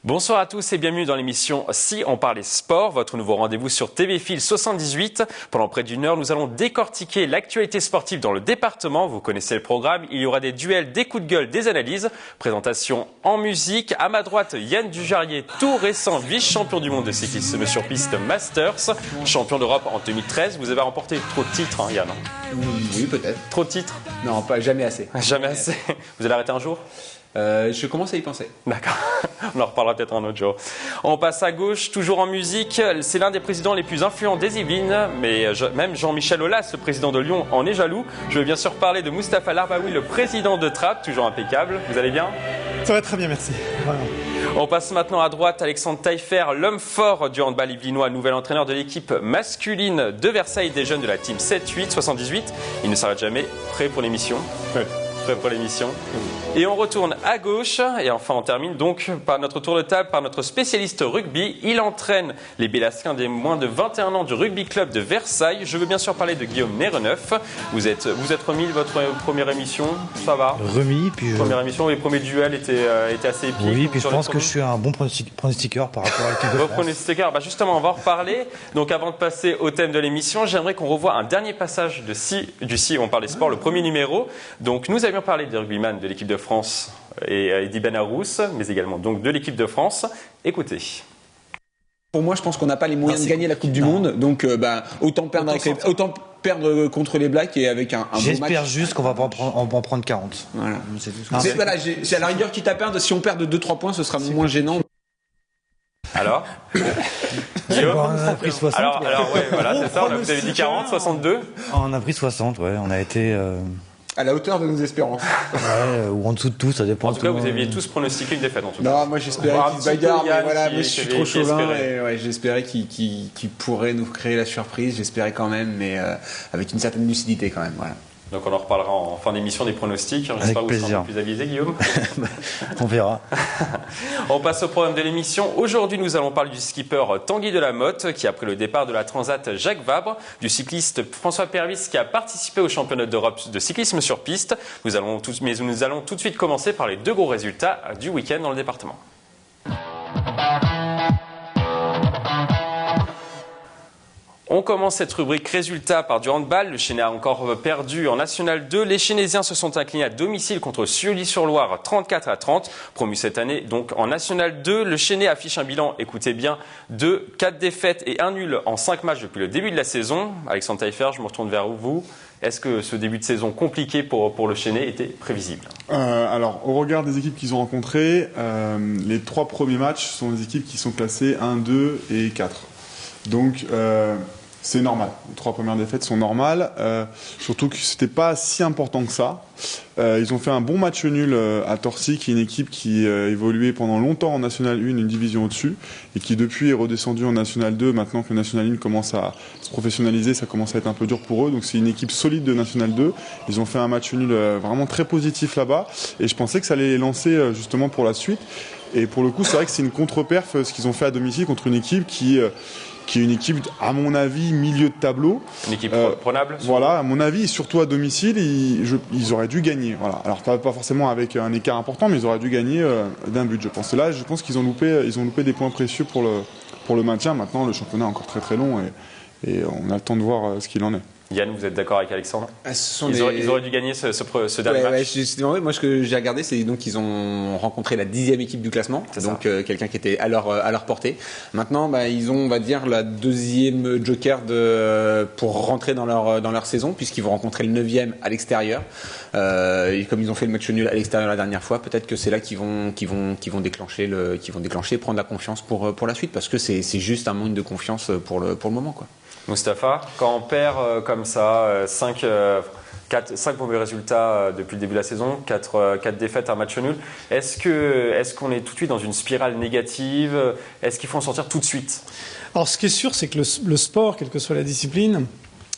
Bonsoir à tous et bienvenue dans l'émission Si on parlait sport, votre nouveau rendez-vous sur TV Fil 78. Pendant près d'une heure, nous allons décortiquer l'actualité sportive dans le département. Vous connaissez le programme, il y aura des duels, des coups de gueule, des analyses, présentation en musique. À ma droite, Yann Dujarrier, tout récent vice-champion du monde de cyclisme sur piste Masters, champion d'Europe en 2013. Vous avez remporté trop de titres, hein, Yann? Oui, peut-être. Trop de titres? Non, pas jamais assez. Jamais assez. Vous allez arrêter un jour? Je commence à y penser. D'accord, on en reparlera peut-être un autre jour. On passe à gauche, toujours en musique. C'est l'un des présidents les plus influents des Yvelines, mais même Jean-Michel Aulas, le président de Lyon, en est jaloux. Je veux bien sûr parler de Mustapha Larbaoui, le président de Trappes, toujours impeccable. Vous allez bien? Ça va très bien, merci. Vraiment. On passe maintenant à droite, Alexandre Taillefer, l'homme fort du handball yvelinois, nouvel entraîneur de l'équipe masculine de Versailles des jeunes de la team 7-8-78. Il ne s'arrête jamais, prêt pour l'émission. Pour l'émission. Et on retourne à gauche et enfin on termine donc par notre tour de table par notre spécialiste rugby. Il entraîne les Bélasquins des moins de 21 ans du rugby club de Versailles. Je veux bien sûr parler de Guillaume Néreneuf. Vous êtes remis de votre première émission, ça va? Remis, puis première émission, les premiers duels étaient assez épiques. Oui, puis je pense que je suis un bon pronostiqueur par rapport à l'équipe de France. Pronostiqueur, justement on va en reparler. Donc avant de passer au thème de l'émission, j'aimerais qu'on revoie un dernier passage du Si on parlait sport, le premier numéro. Donc nous avions parlé des rugbyman de l'équipe de France et d'Ibn Arous, mais également donc de l'équipe de France. Écoutez. Pour moi, je pense qu'on n'a pas les moyens de gagner la Coupe du Monde, donc autant perdre contre les Blacks et avec un bon match. J'espère juste qu'on va en prendre 40. Voilà. C'est tout ce que j'ai à la rigueur quitte à perdre. Si on perd de 2-3 points, ce sera moins gênant. Alors on a pris 60. Alors ouais, voilà, c'est ça. Vous avez dit 40, 62. On a pris 60, ouais. On a été à la hauteur de nos espérances. Ouais, ou en dessous de tout, ça dépend. En tout cas, vous aviez tous pronostiqué une défaite. En tout cas. Non, moi j'espérais qu'il se bagarre, mais voilà, moi je suis trop chauvin et ouais, j'espérais qu'il pourrait nous créer la surprise. J'espérais quand même, mais avec une certaine lucidité quand même. Voilà. Donc on en reparlera en fin d'émission des pronostics. J'espère que vous serez un peu plus avisé, Guillaume. On verra. On passe au programme de l'émission. Aujourd'hui, nous allons parler du skipper Tanguy Delamotte qui a pris le départ de la Transat Jacques Vabre, du cycliste François Pervis qui a participé au championnat d'Europe de cyclisme sur piste. Nous allons tout de suite commencer par les deux gros résultats du week-end dans le département. On commence cette rubrique résultats par du handball. Le Chénet a encore perdu en National 2. Les Chénésiens se sont inclinés à domicile contre Sully-sur-Loire 34-30. Promu cette année donc en National 2. Le Chénet affiche un bilan, écoutez bien, de 4 défaites et 1 nul en 5 matchs depuis le début de la saison. Alexandre Taillefer, je me retourne vers vous. Est-ce que ce début de saison compliqué pour le Chénet était prévisible? Alors, au regard des équipes qu'ils ont rencontrées, les 3 premiers matchs sont des équipes qui sont classées 1, 2 et 4. Donc, c'est normal. Les 3 premières défaites sont normales. Surtout que c'était pas si important que ça. Ils ont fait un bon match nul à Torcy, qui est une équipe qui évoluait pendant longtemps en National 1, une division au-dessus, et qui depuis est redescendue en National 2. Maintenant que le National 1 commence à se professionnaliser, ça commence à être un peu dur pour eux. Donc c'est une équipe solide de National 2. Ils ont fait un match nul vraiment très positif là-bas. Et je pensais que ça allait les lancer justement pour la suite. Et pour le coup, c'est vrai que c'est une contre-perf ce qu'ils ont fait à domicile contre une équipe qui est une équipe, à mon avis, milieu de tableau. Une équipe prenable. Voilà, à mon avis, surtout à domicile, ils auraient dû gagner. Voilà. Alors pas forcément avec un écart important, mais ils auraient dû gagner d'un but, je pense. Et là, je pense qu'ils ont loupé des points précieux pour le maintien. Maintenant, le championnat est encore très très long et on a le temps de voir ce qu'il en est. Yann, vous êtes d'accord avec Alexandre? Ils auraient dû gagner ce dernier match. Moi, ce que j'ai regardé, c'est donc qu'ils ont rencontré la 10e équipe du classement, donc quelqu'un qui était à leur portée. Maintenant, ils ont, on va dire, la 2e joker pour rentrer dans leur saison, puisqu'ils vont rencontrer le 9e à l'extérieur. Et comme ils ont fait le match nul à l'extérieur la dernière fois, peut-être que c'est là qu'ils vont déclencher et prendre la confiance pour la suite, parce que c'est juste un manque de confiance pour le moment, quoi. Mustapha, quand on perd comme ça 5 mauvais résultats depuis le début de la saison, 4 défaites, un match nul, est-ce qu'on est tout de suite dans une spirale négative? Est-ce qu'il faut en sortir tout de suite? Alors ce qui est sûr, c'est que le sport, quelle que soit la discipline,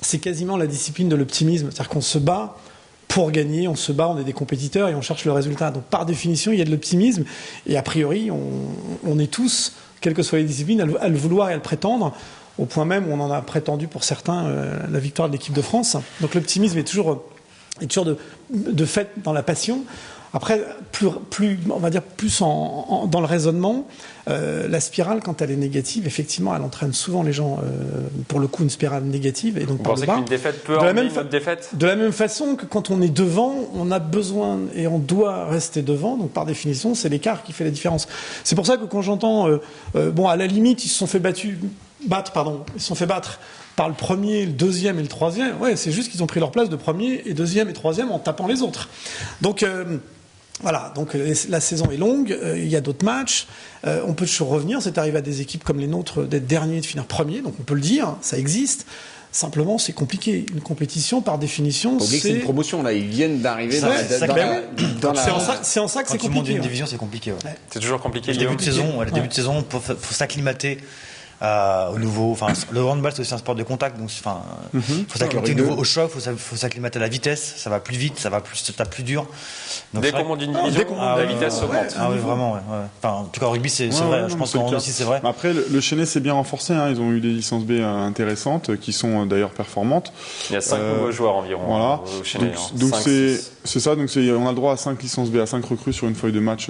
c'est quasiment la discipline de l'optimisme. C'est-à-dire qu'on se bat pour gagner, on se bat, on est des compétiteurs et on cherche le résultat. Donc par définition, il y a de l'optimisme et a priori, on est tous, quelles que soient les disciplines, à le vouloir et à le prétendre. Au point même où on en a prétendu pour certains la victoire de l'équipe de France. Donc l'optimisme est toujours de fait dans la passion. Après, on va dire plus dans le raisonnement, la spirale, quand elle est négative, effectivement, elle entraîne souvent les gens, pour le coup, une spirale négative. Et donc, Vous pensez qu'une défaite peut emmener une autre défaite ? De la même façon que quand on est devant, on a besoin et on doit rester devant. Donc, par définition, c'est l'écart qui fait la différence. C'est pour ça que quand j'entends, à la limite, ils se sont fait battre par le premier, le deuxième et le troisième. Ouais, c'est juste qu'ils ont pris leur place de premier et deuxième et troisième en tapant les autres. Donc, voilà, donc la saison est longue, il y a d'autres matchs, on peut toujours revenir, c'est arrivé à des équipes comme les nôtres d'être dernier, de finir premier, donc on peut le dire, ça existe. Simplement, c'est compliqué. Une compétition, par définition, c'est une promotion, là. Ils viennent d'arriver dans la... C'est en ça que c'est compliqué. Quand tu montes d'une division, c'est compliqué. Ouais. C'est toujours compliqué. Le début de saison, faut s'acclimater au nouveau. Enfin, le handball, c'est aussi un sport de contact, donc faut s'acclimater au choc, faut s'acclimater à la vitesse. Ça va plus vite, ça tape plus dur. Donc, dès qu'on monte d'une division, la vitesse augmente. Ah oui, vraiment. Ouais. Enfin, en tout cas, au rugby, c'est vrai. Je pense qu'en hand aussi, c'est vrai. Après, le Chennai s'est bien renforcé. Ils ont eu des licences B intéressantes, qui sont d'ailleurs performantes. Il y a 5 nouveaux joueurs environ. Voilà. Au Chennai, donc c'est ça. Donc on a le droit à 5 licences B, à 5 recrues sur une feuille de match.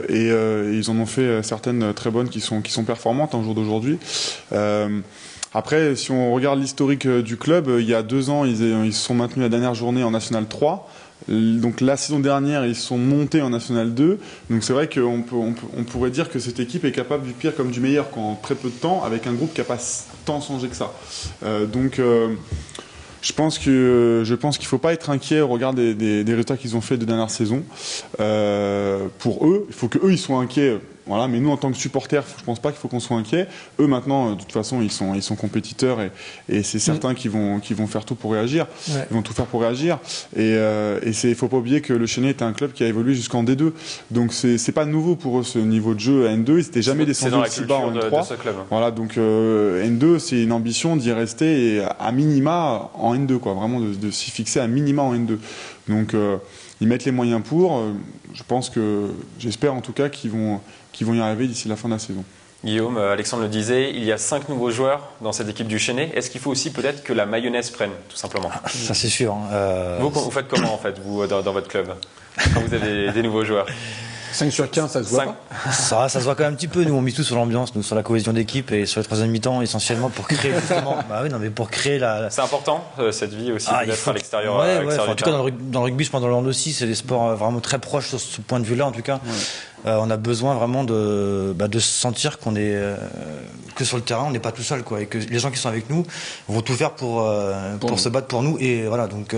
Et ils en ont fait certaines très bonnes qui sont performantes un jour d'aujourd'hui. Après, si on regarde l'historique du club, il y a 2 ans, ils se sont maintenus la dernière journée en National 3. Donc la saison dernière, ils sont montés en National 2. Donc c'est vrai qu'on pourrait dire que cette équipe est capable du pire comme du meilleur en très peu de temps, avec un groupe qui n'a pas tant changé que ça. Je pense qu'il ne faut pas être inquiet au regard des résultats qu'ils ont fait de dernière saison. Pour eux, il faut qu'eux ils soient inquiets. Voilà, mais nous en tant que supporters, je pense pas qu'il faut qu'on soit inquiets. Eux maintenant, de toute façon, ils sont compétiteurs et c'est certains qui vont faire tout pour réagir. Ouais. Ils vont tout faire pour réagir. Et faut pas oublier que le Chennai est un club qui a évolué jusqu'en D2. Donc c'est pas nouveau pour eux ce niveau de jeu à N2. Ils n'étaient jamais descendus aussi bas en N3. De ce club. Voilà, donc N2, c'est une ambition d'y rester et à minima en N2, quoi. Vraiment de s'y fixer à minima en N2. Donc ils mettent les moyens pour. J'espère en tout cas qu'ils vont y arriver d'ici la fin de la saison. Guillaume, Alexandre le disait, il y a 5 nouveaux joueurs dans cette équipe du Chennai. Est-ce qu'il faut aussi peut-être que la mayonnaise prenne, tout simplement ? Ça c'est sûr. Vous faites comment en fait, vous, dans votre club, quand vous avez des nouveaux joueurs ? 5 sur 15, ça se voit pas. Ça se voit quand même un petit peu. Nous, on mise tout sur l'ambiance, nous, sur la cohésion d'équipe et sur le troisième mi-temps, essentiellement pour créer justement. Pour créer la. C'est important, cette vie aussi, d'être à l'extérieur. En tout cas, dans le rugby, je pense dans le hand aussi, c'est des sports vraiment très proches sur ce point de vue-là, en tout cas. Ouais. On a besoin vraiment de se sentir qu'on est que sur le terrain, on n'est pas tout seul, quoi, et que les gens qui sont avec nous vont tout faire pour se battre pour nous. Et voilà, donc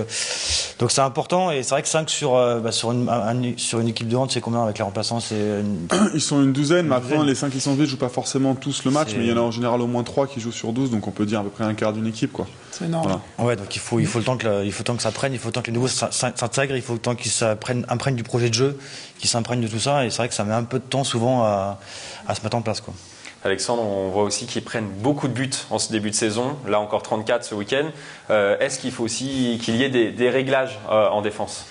c'est important. Et c'est vrai que 5 sur une équipe de hand, c'est combien avec les remplaçants ? Ils sont une douzaine, mais après les 5 licenciés ne jouent pas forcément tous le match, mais il y en a en général au moins 3 qui jouent sur 12, donc on peut dire à peu près un quart d'une équipe, quoi. C'est énorme. Voilà. Ouais, donc il faut le temps que ça prenne, il faut le temps que les nouveaux s'intègrent, il faut le temps qu'ils imprègnent du projet de jeu, qu'ils s'imprègnent de tout ça, et c'est vrai que ça met un peu de temps souvent à se mettre en place, quoi. Alexandre, on voit aussi qu'ils prennent beaucoup de buts en ce début de saison, là encore 34 ce week-end. Est-ce qu'il faut aussi qu'il y ait des réglages en défense ?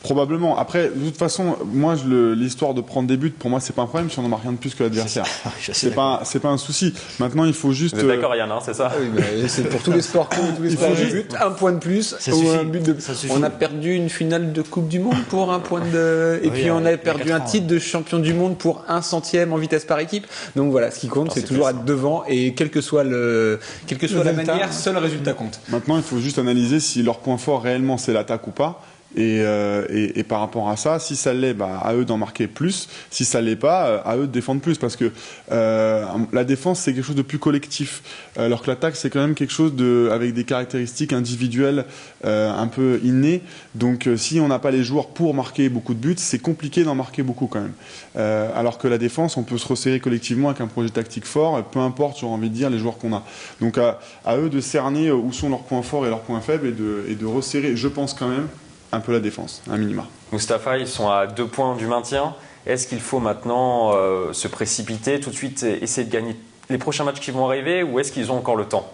Probablement. Après, de toute façon, moi, l'histoire de prendre des buts, pour moi, c'est pas un problème si on n'en marque rien de plus que l'adversaire. C'est pas un souci. Maintenant, il faut juste. Vous êtes d'accord, Yann, c'est ça ? Oui, c'est pour tous les sports. Il faut juste un point de plus ou un but de. On a perdu une finale de Coupe du Monde pour un point de. Et puis on a perdu un titre de champion du monde pour 1/100 en vitesse par équipe. Donc voilà, ce qui compte, c'est toujours être devant et quelle que soit la manière, seul résultat compte. Maintenant, il faut juste analyser si leur point fort réellement c'est l'attaque ou pas. Et par rapport à ça, si ça l'est, à eux d'en marquer plus. Si ça l'est pas, à eux de défendre plus. Parce que la défense, c'est quelque chose de plus collectif. Alors que l'attaque, c'est quand même quelque chose avec des caractéristiques individuelles un peu innées. Donc si on n'a pas les joueurs pour marquer beaucoup de buts, c'est compliqué d'en marquer beaucoup quand même. Alors que la défense, on peut se resserrer collectivement avec un projet tactique fort, peu importe, j'aurais envie de dire, les joueurs qu'on a. Donc à eux de cerner où sont leurs points forts et leurs points faibles et de resserrer, je pense quand même, un peu la défense, un minima. Mustapha, ils sont à 2 points du maintien. Est-ce qu'il faut maintenant se précipiter tout de suite, essayer de gagner les prochains matchs qui vont arriver, ou est-ce qu'ils ont encore le temps ?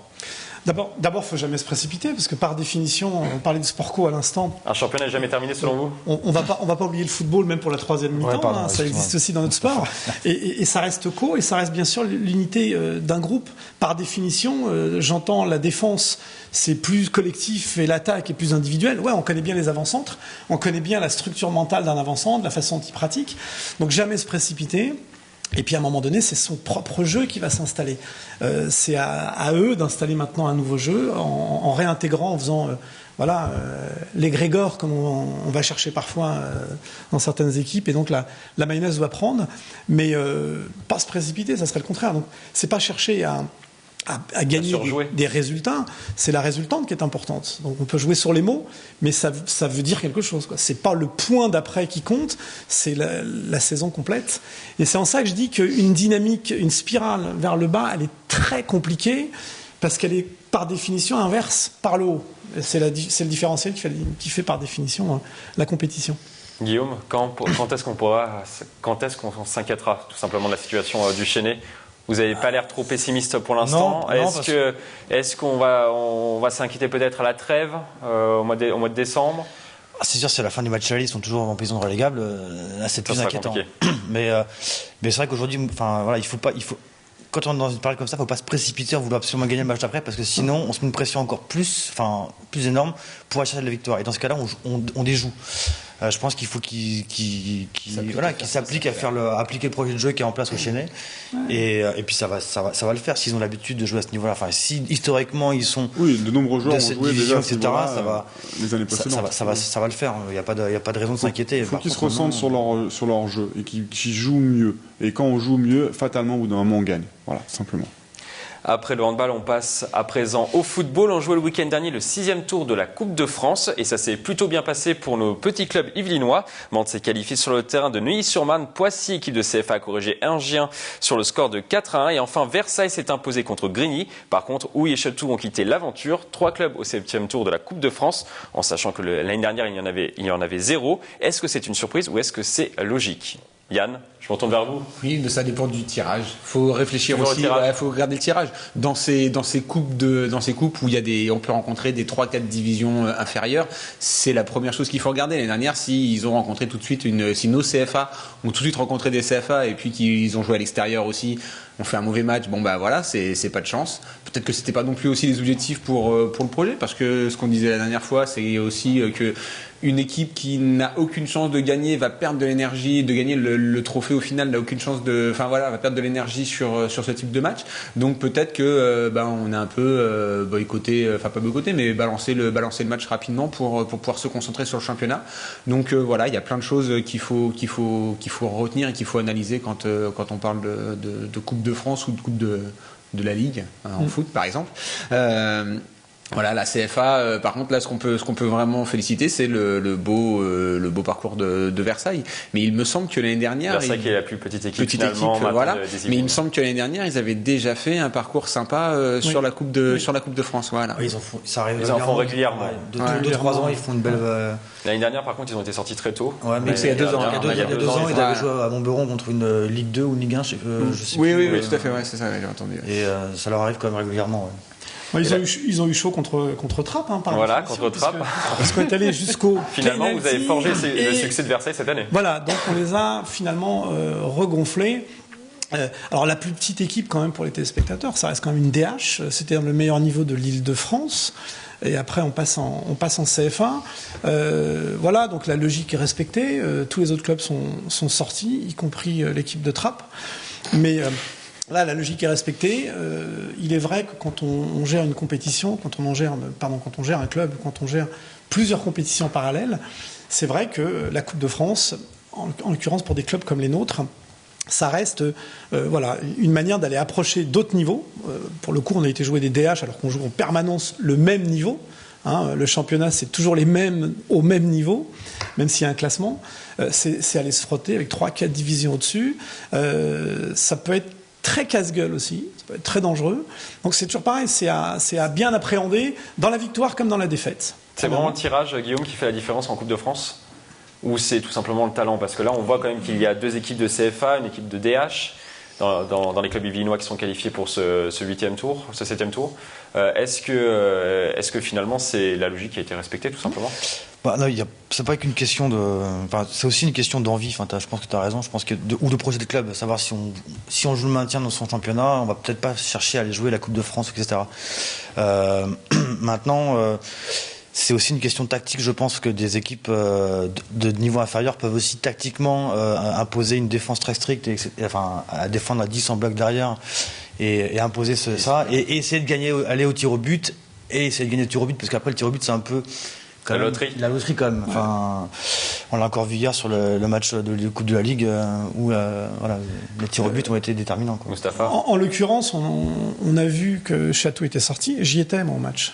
D'abord, faut jamais se précipiter, parce que par définition, on parlait de sport co à l'instant. Un championnat n'est jamais terminé selon vous? On va pas oublier le football, même pour la troisième mi-temps. Ça existe aussi dans notre sport. Et ça reste co, et ça reste bien sûr l'unité d'un groupe. Par définition, j'entends la défense, c'est plus collectif, et l'attaque est plus individuelle. Ouais, on connaît bien les avant-centres, on connaît bien la structure mentale d'un avant-centre, la façon dont il pratique. Donc jamais se précipiter. Et puis à un moment donné, c'est son propre jeu qui va s'installer. C'est à eux d'installer maintenant un nouveau jeu en réintégrant, en faisant l'égrégore comme on va chercher parfois dans certaines équipes. Et donc la mayonnaise doit prendre, mais pas se précipiter, ça serait le contraire. Donc c'est pas chercher à gagner des résultats, c'est la résultante qui est importante. Donc on peut jouer sur les mots, mais ça veut dire quelque chose, quoi. C'est pas le point d'après qui compte, c'est la saison complète. Et c'est en ça que je dis qu'une dynamique, une spirale vers le bas, elle est très compliquée, parce qu'elle est par définition inverse par le haut. C'est le différentiel qui fait par définition la compétition. Guillaume, quand est-ce qu'on s'inquiétera tout simplement de la situation du Chénet? Vous n'avez pas l'air trop pessimiste pour l'instant. Est-ce qu'on va s'inquiéter peut-être à la trêve au mois de décembre? C'est sûr, c'est la fin du match aller, ils sont toujours en prison relégable. Là, c'est plus inquiétant. Mais c'est vrai qu'aujourd'hui, il faut quand on est dans une période comme ça, il ne faut pas se précipiter en voulant absolument gagner le match d'après, parce que sinon, on se met une pression encore plus énorme pour aller chercher la victoire. Et dans ce cas-là, on déjoue. Je pense qu'il faut qu'il s'applique à appliquer le projet de jeu qui est en place au Chénet. Et puis ça va le faire s'ils ont l'habitude de jouer à ce niveau-là. Enfin, si historiquement ils sont de nombreux joueurs de cette division, etc. Les années précédentes. Ça va le faire. Il n'y a pas de raison de s'inquiéter. Il faut qu'ils se ressentent sur leur jeu et qu'ils jouent mieux. Et quand on joue mieux, fatalement, au bout d'un moment, on gagne. Voilà, simplement. Après le handball, on passe à présent au football. On jouait le week-end dernier le 6e tour de la Coupe de France et ça s'est plutôt bien passé pour nos petits clubs yvelinois. Mantes s'est qualifié sur le terrain de Neuilly-sur-Marne. Poissy, équipe de CFA, a corrigé Engien sur le score de 4-1. Et enfin, Versailles s'est imposé contre Grigny. Par contre, Houille et Château ont quitté l'aventure. 3 clubs au 7e tour de la Coupe de France, en sachant que l'année dernière, il y en avait 0. Est-ce que c'est une surprise ou est-ce que c'est logique? Yann, je me retourne vers vous. Oui, mais ça dépend du tirage. Il faut réfléchir aussi. Il faut regarder le tirage. Dans ces coupes où on peut rencontrer des 3-4 divisions inférieures, c'est la première chose qu'il faut regarder. L'année dernière, s'ils ont rencontré tout de suite si nos CFA ont tout de suite rencontré des CFA et puis qu'ils ont joué à l'extérieur aussi, on fait un mauvais match, c'est pas de chance. Peut-être que c'était pas non plus aussi les objectifs pour le projet, parce que ce qu'on disait la dernière fois, c'est aussi que une équipe qui n'a aucune chance de gagner va perdre de l'énergie, de gagner le trophée au final n'a aucune chance va perdre de l'énergie sur ce type de match. Donc peut-être que on a un peu boycotté, pas boycotté, mais balancer le match rapidement pour pouvoir se concentrer sur le championnat. Donc il y a plein de choses qu'il faut retenir et qu'il faut analyser quand on parle de Coupe de France ou de Coupe de la Ligue en foot par exemple. La CFA, par contre, là, ce qu'on peut vraiment féliciter, c'est le beau parcours de Versailles. Mais il me semble que l'année dernière, Versailles qui est la plus petite équipe finalement. Mais il me semble que l'année dernière, ils avaient déjà fait un parcours sympa sur la Coupe de France. Voilà. Oui, ils en font régulièrement. 2-3 ans, ils font une belle. L'année dernière, par contre, ils ont été sortis très tôt. Ouais, mais c'est il y a 2 ans. Il y a 2 ans, ils avaient joué à Montberon contre une Ligue 2 ou une Ligue 1. Je sais oui, tout à fait. Ouais, c'est ça, j'ai entendu. Et ça leur arrive quand même régulièrement. Ils ont eu chaud contre Trappes. Contre Trappes. Parce qu'on est allé jusqu'au. Finalement, vous avez forgé le succès de Versailles cette année. Voilà, donc on les a finalement regonflés. Alors la plus petite équipe quand même pour les téléspectateurs, ça reste quand même une DH. C'était le meilleur niveau de l'Île-de-France. Et après, on passe en CFA. Donc la logique est respectée. Tous les autres clubs sont sortis, y compris l'équipe de Trappes. Mais là, la logique est respectée. Il est vrai que quand on gère une compétition, quand on gère un club, quand on gère plusieurs compétitions parallèles, c'est vrai que la Coupe de France, en l'occurrence pour des clubs comme les nôtres, ça reste une manière d'aller approcher d'autres niveaux. Pour le coup, on a été jouer des DH alors qu'on joue en permanence le même niveau. Le championnat, c'est toujours les mêmes au même niveau, même s'il y a un classement. C'est aller se frotter avec 3-4 divisions au-dessus. Ça peut être très casse-gueule aussi, ça peut être très dangereux. Donc c'est toujours pareil, c'est à bien appréhender dans la victoire comme dans la défaite. C'est vraiment le tirage, Guillaume, qui fait la différence en Coupe de France ? Ou c'est tout simplement le talent? Parce que là, on voit quand même qu'il y a 2 équipes de CFA, une équipe de DH. dans les clubs yvelinois qui sont qualifiés pour ce 7e tour. Est-ce que finalement c'est la logique qui a été respectée tout simplement? Non, c'est pas qu'une question de. C'est aussi une question d'envie. Je pense que tu as raison. Je pense ou de projet de club, à savoir si on joue le maintien dans son championnat, on va peut-être pas chercher à aller jouer la Coupe de France, etc. Maintenant, c'est aussi une question tactique. Je pense que des équipes de niveau inférieur peuvent aussi tactiquement imposer une défense très stricte, à défendre à 10 en bloc derrière et imposer ça et essayer de gagner, aller au tir au but et essayer de gagner au tir au but, parce qu'après le tir au but c'est un peu la loterie. La loterie quand même. On l'a encore vu hier sur le match de Coupe de la Ligue où les tirs au but ont été déterminants. Mustapha. En l'occurrence, on a vu que Château était sorti. J'y étais, moi, au match.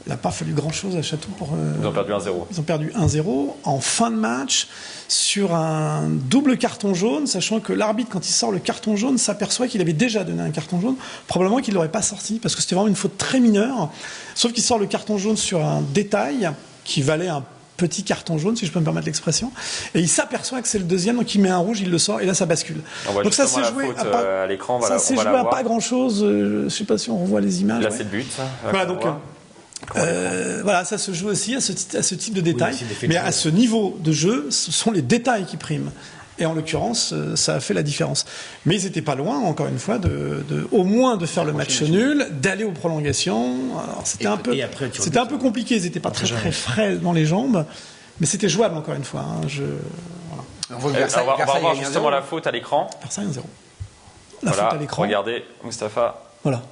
Il n'a pas fallu grand-chose à Château pour... Ils ont perdu 1-0. Ils ont perdu 1-0 en fin de match sur un double carton jaune, sachant que l'arbitre, quand il sort le carton jaune, s'aperçoit qu'il avait déjà donné un carton jaune. Probablement qu'il ne l'aurait pas sorti, parce que c'était vraiment une faute très mineure. Sauf qu'il sort le carton jaune sur un détail qui valait un petit carton jaune, si je peux me permettre l'expression, et il s'aperçoit que c'est le deuxième, donc il met un rouge, il le sort, et là ça bascule. Donc ça s'est joué à l'écran, ça s'est joué à pas grand-chose. Je ne sais pas si on revoit les images. Là c'est le but. Voilà, donc... ça se joue aussi à ce type de détails, mais à ce niveau de jeu, ce sont les détails qui priment. Et en l'occurrence, ça a fait la différence. Mais ils n'étaient pas loin, encore une fois, au moins de faire le match nul, d'aller aux prolongations. Alors, c'était un peu compliqué, ils n'étaient pas très frais dans les jambes, mais c'était jouable, encore une fois. On va voir justement la faute à l'écran. Versailles 1-0. La faute à l'écran. Regardez, Mustapha. Voilà.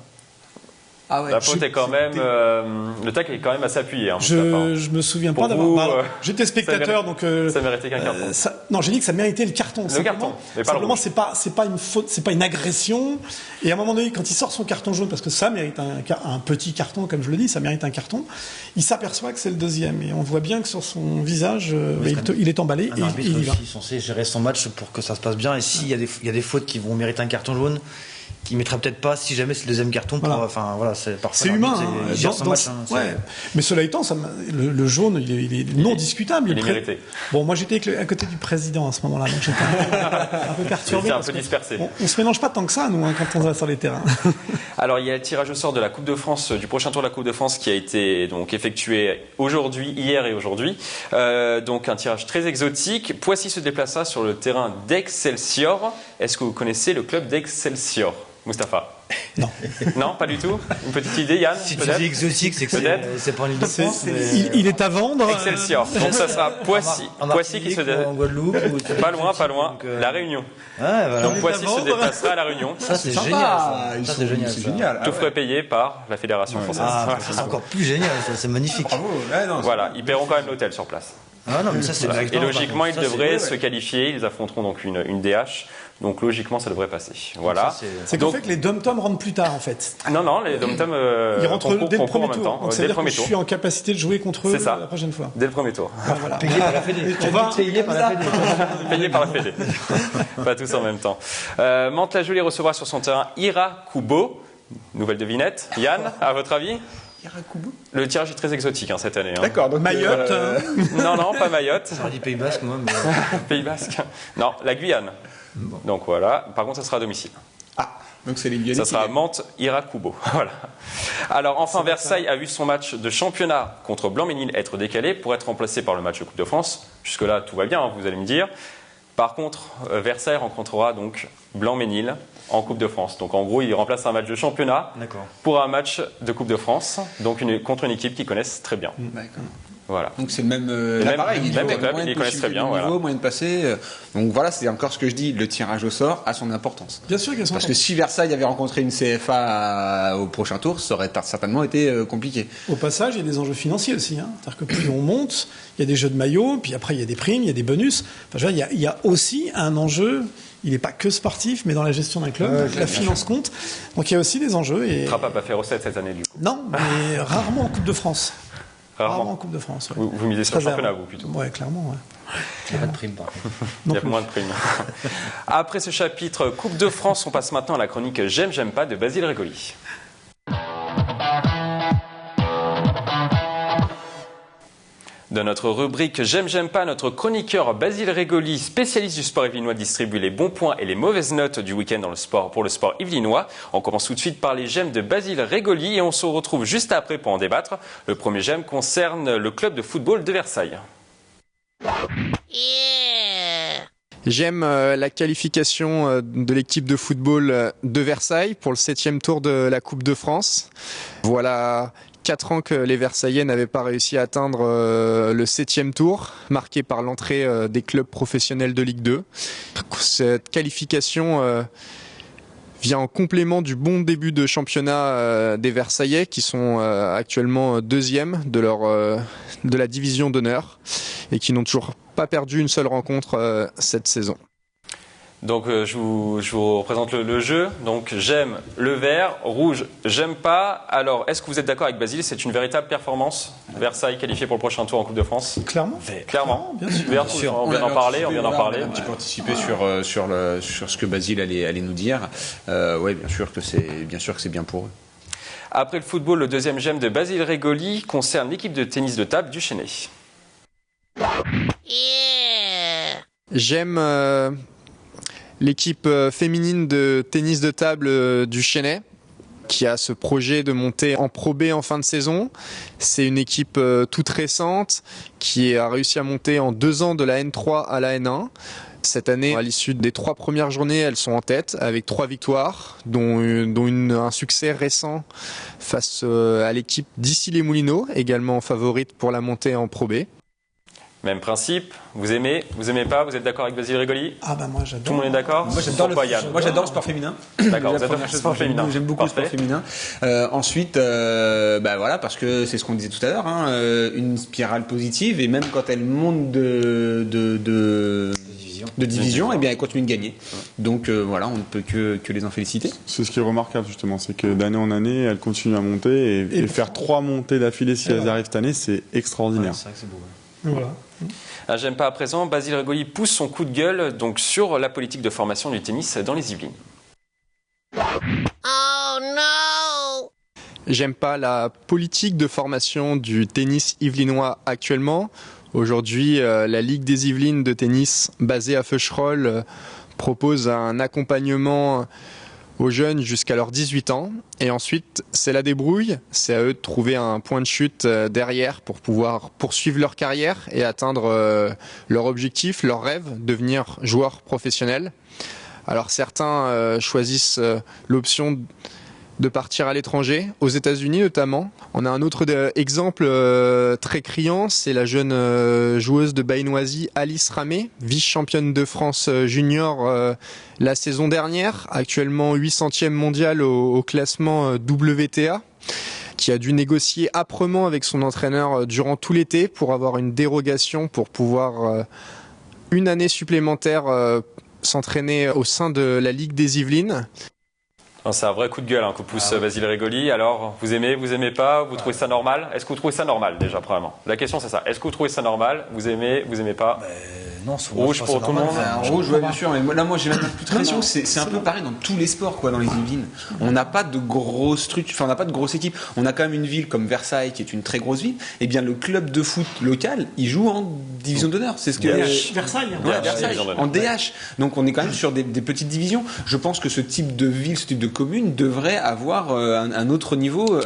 La faute est quand même. Le tacle est quand même assez appuyé. Je me souviens pas d'avoir. J'étais spectateur, donc. Ça méritait qu'un carton. Non, j'ai dit que ça méritait le carton. Le carton, mais pas simplement, c'est pas une faute, c'est pas une agression. Et à un moment donné, quand il sort son carton jaune, parce que ça mérite un petit carton, comme je le dis, ça mérite un carton. Il s'aperçoit que c'est le deuxième, et on voit bien que sur son visage, il est emballé et il y va. Ils sont censés gérer son match pour que ça se passe bien. Et s'il y a des fautes qui vont mériter un carton jaune, qui ne mettra peut-être pas si jamais c'est le deuxième carton. C'est humain. Mais cela étant, le jaune, il est non discutable. Il est mérité. Bon, moi j'étais à côté du président à ce moment-là, donc j'étais un peu perturbé. Un peu dispersé. On se mélange pas tant que ça, nous, quand on va sur les terrains. Alors, il y a le tirage au sort de la Coupe de France, du prochain tour de la Coupe de France, qui a été donc effectué hier et aujourd'hui. Donc un tirage très exotique. Poissy se déplaça sur le terrain d'Excelsior. Est-ce que vous connaissez le club d'Excelsior, Mustapha? Non. Non, pas du tout. Une petite idée, Yann? Si tu dis exotique, c'est que c'est pas une idée. Il est à vendre. Excelsior. Donc ça sera Poissy qui se déplace. En Guadeloupe. Pas loin. La Réunion. Donc Poissy se déplacera à la Réunion. Ça c'est génial. Ça c'est génial. Tout frais payé par la Fédération française. C'est encore plus génial. C'est magnifique. Voilà, ils paieront quand même l'hôtel sur place. Non, mais ça c'est. Et logiquement, ils devraient se qualifier. Ils affronteront donc une DH. Donc logiquement, ça devrait passer. Voilà. C'est qu'en fait, les dom-toms rentrent plus tard, en fait. Non, les dom-toms ils rentrent dès le premier tour. Donc dès le premier tour. Je suis en capacité de jouer contre eux la prochaine fois. Dès le premier tour. Voilà. Payé par la Fédé. Payé par la Fédé. Payé par la Fédé. Pas tous en même temps. Mantes-la-Jolie recevra sur son terrain Irakubo. Nouvelle devinette. Yann, à votre avis? Le tirage est très exotique cette année. D'accord, donc Mayotte. Non, pas Mayotte. J'aurais dit Pays Basque, moi. Pays Basque. Non, la Guyane. Bon. Donc voilà. Par contre, ça sera à domicile. Donc c'est les Guyanais. Ça sera Mantes-Irakubo. Voilà. Alors enfin, Versailles a vu son match de championnat contre Blanc-Ménil être décalé pour être remplacé par le match de Coupe de France. Jusque-là, tout va bien, vous allez me dire. Par contre, Versailles rencontrera donc Blanc-Ménil en Coupe de France. Donc en gros, il remplace un match de championnat pour un match de Coupe de France, donc contre une équipe qu'ils connaissent très bien. D'accord. Voilà. Donc c'est le même pareil, ils les connaissent très bien. Niveau, moyen de passer. Donc voilà, c'est encore ce que je dis, le tirage au sort a son importance. Bien sûr qu'il a son importance. Parce que si Versailles avait rencontré une CFA au prochain tour, ça aurait certainement été compliqué. Au passage, il y a des enjeux financiers aussi. C'est-à-dire que plus on monte, il y a des jeux de maillots, puis après il y a des primes, il y a des bonus. Enfin, il y a aussi un enjeu. Il n'est pas que sportif, mais dans la gestion d'un club, la finance compte. Donc il y a aussi des enjeux. Et... Trappap a fait recette cette année du coup. Non, mais rarement en Coupe de France. Rarement en Coupe de France. Ouais. Vous misez sur le championnat, vous plutôt? Ouais, clairement. Il n'y a pas de prime par contre. Il y a moins de primes. Après ce chapitre Coupe de France, on passe maintenant à la chronique J'aime pas de Basile Régoli. Dans notre rubrique J'aime pas, notre chroniqueur Basile Régoli, spécialiste du sport yvelinois, distribue les bons points et les mauvaises notes du week-end pour le sport yvelinois. On commence tout de suite par les j'aime de Basile Régoli et on se retrouve juste après pour en débattre. Le premier j'aime concerne le club de football de Versailles. J'aime la qualification de l'équipe de football de Versailles pour le 7e tour de la Coupe de France. Voilà 4 ans que les Versaillais n'avaient pas réussi à atteindre le 7e tour, marqué par l'entrée des clubs professionnels de Ligue 2. Cette qualification vient en complément du bon début de championnat des Versaillais, qui sont actuellement 2e de la division d'honneur et qui n'ont toujours pas perdu une seule rencontre cette saison. Donc je vous représente le jeu. Donc j'aime le vert, rouge, j'aime pas. Alors est-ce que vous êtes d'accord avec Basile? C'est une véritable performance. Versailles qualifié pour le prochain tour en Coupe de France. Clairement. Clairement. Bien sûr. Vert, rouge, on vient d'en parler. On a un petit peu anticipé sur ce que Basile allait nous dire. Oui, bien sûr que c'est bien pour eux. Après le football, le deuxième j'aime de Basile Régoli concerne l'équipe de tennis de table du Chennai. J'aime l'équipe féminine de tennis de table du Chennai, qui a ce projet de monter en Pro B en fin de saison. C'est une équipe toute récente qui a réussi à monter en 2 ans de la N3 à la N1. Cette année, à l'issue des 3 premières journées, elles sont en tête avec 3 victoires, dont un succès récent face à l'équipe d'Issy-les-Moulineaux, également favorite pour la montée en Pro B. Même principe, vous aimez pas, vous êtes d'accord avec Basile Régoli? Ah bah moi j'adore. Tout le monde est d'accord? Moi j'adore le sport féminin. D'accord, vous adorez le sport féminin. J'aime beaucoup le sport féminin. Ensuite, voilà, parce que c'est ce qu'on disait tout à l'heure, une spirale positive, et même quand elle monte de division, et bien elle continue de gagner. Donc voilà, on ne peut que les en féliciter. C'est ce qui est remarquable justement, c'est que d'année en année, elles continuent à monter et faire 3 montées d'affilée si elles arrivent cette année, c'est extraordinaire. Ouais, c'est vrai que c'est beau. Voilà. J'aime pas à présent, Basile Régoli pousse son coup de gueule donc sur la politique de formation du tennis dans les Yvelines. Oh no! J'aime pas la politique de formation du tennis yvelinois actuellement. Aujourd'hui, la Ligue des Yvelines de tennis, basée à Feucherolles, propose un accompagnement aux jeunes jusqu'à leurs 18 ans. Et ensuite, c'est la débrouille. C'est à eux de trouver un point de chute derrière pour pouvoir poursuivre leur carrière et atteindre leur objectif, leur rêve, devenir joueur professionnel. Alors certains choisissent l'option de partir à l'étranger, aux États-Unis notamment. On a un autre exemple très criant, c'est la jeune joueuse de Baïnoisie, Alice Ramé, vice-championne de France junior la saison dernière, actuellement 800e mondiale au classement WTA, qui a dû négocier âprement avec son entraîneur durant tout l'été pour avoir une dérogation pour pouvoir une année supplémentaire s'entraîner au sein de la Ligue des Yvelines. C'est un vrai coup de gueule que pousse Basile Régoli. Alors, vous aimez pas, vous trouvez ça normal? Est-ce que vous trouvez ça normal déjà, premièrement? La question c'est ça. Est-ce que vous trouvez ça normal? Vous aimez pas? Non, rouge pour tout le monde. Rouge, ouais, bien sûr. Mais moi, j'ai même plus l'impression que c'est un peu pareil dans tous les sports, dans les Yvelines. On n'a pas de grosses structures, on n'a pas de grosses équipes. On a quand même une ville comme Versailles, qui est une très grosse ville. Et bien, le club de foot local, il joue en division d'honneur. C'est ce que Versailles. Ouais, Versailles, en DH. Donc, on est quand même sur des petites divisions. Je pense que ce type de ville, ce type de commune, devrait avoir un autre niveau,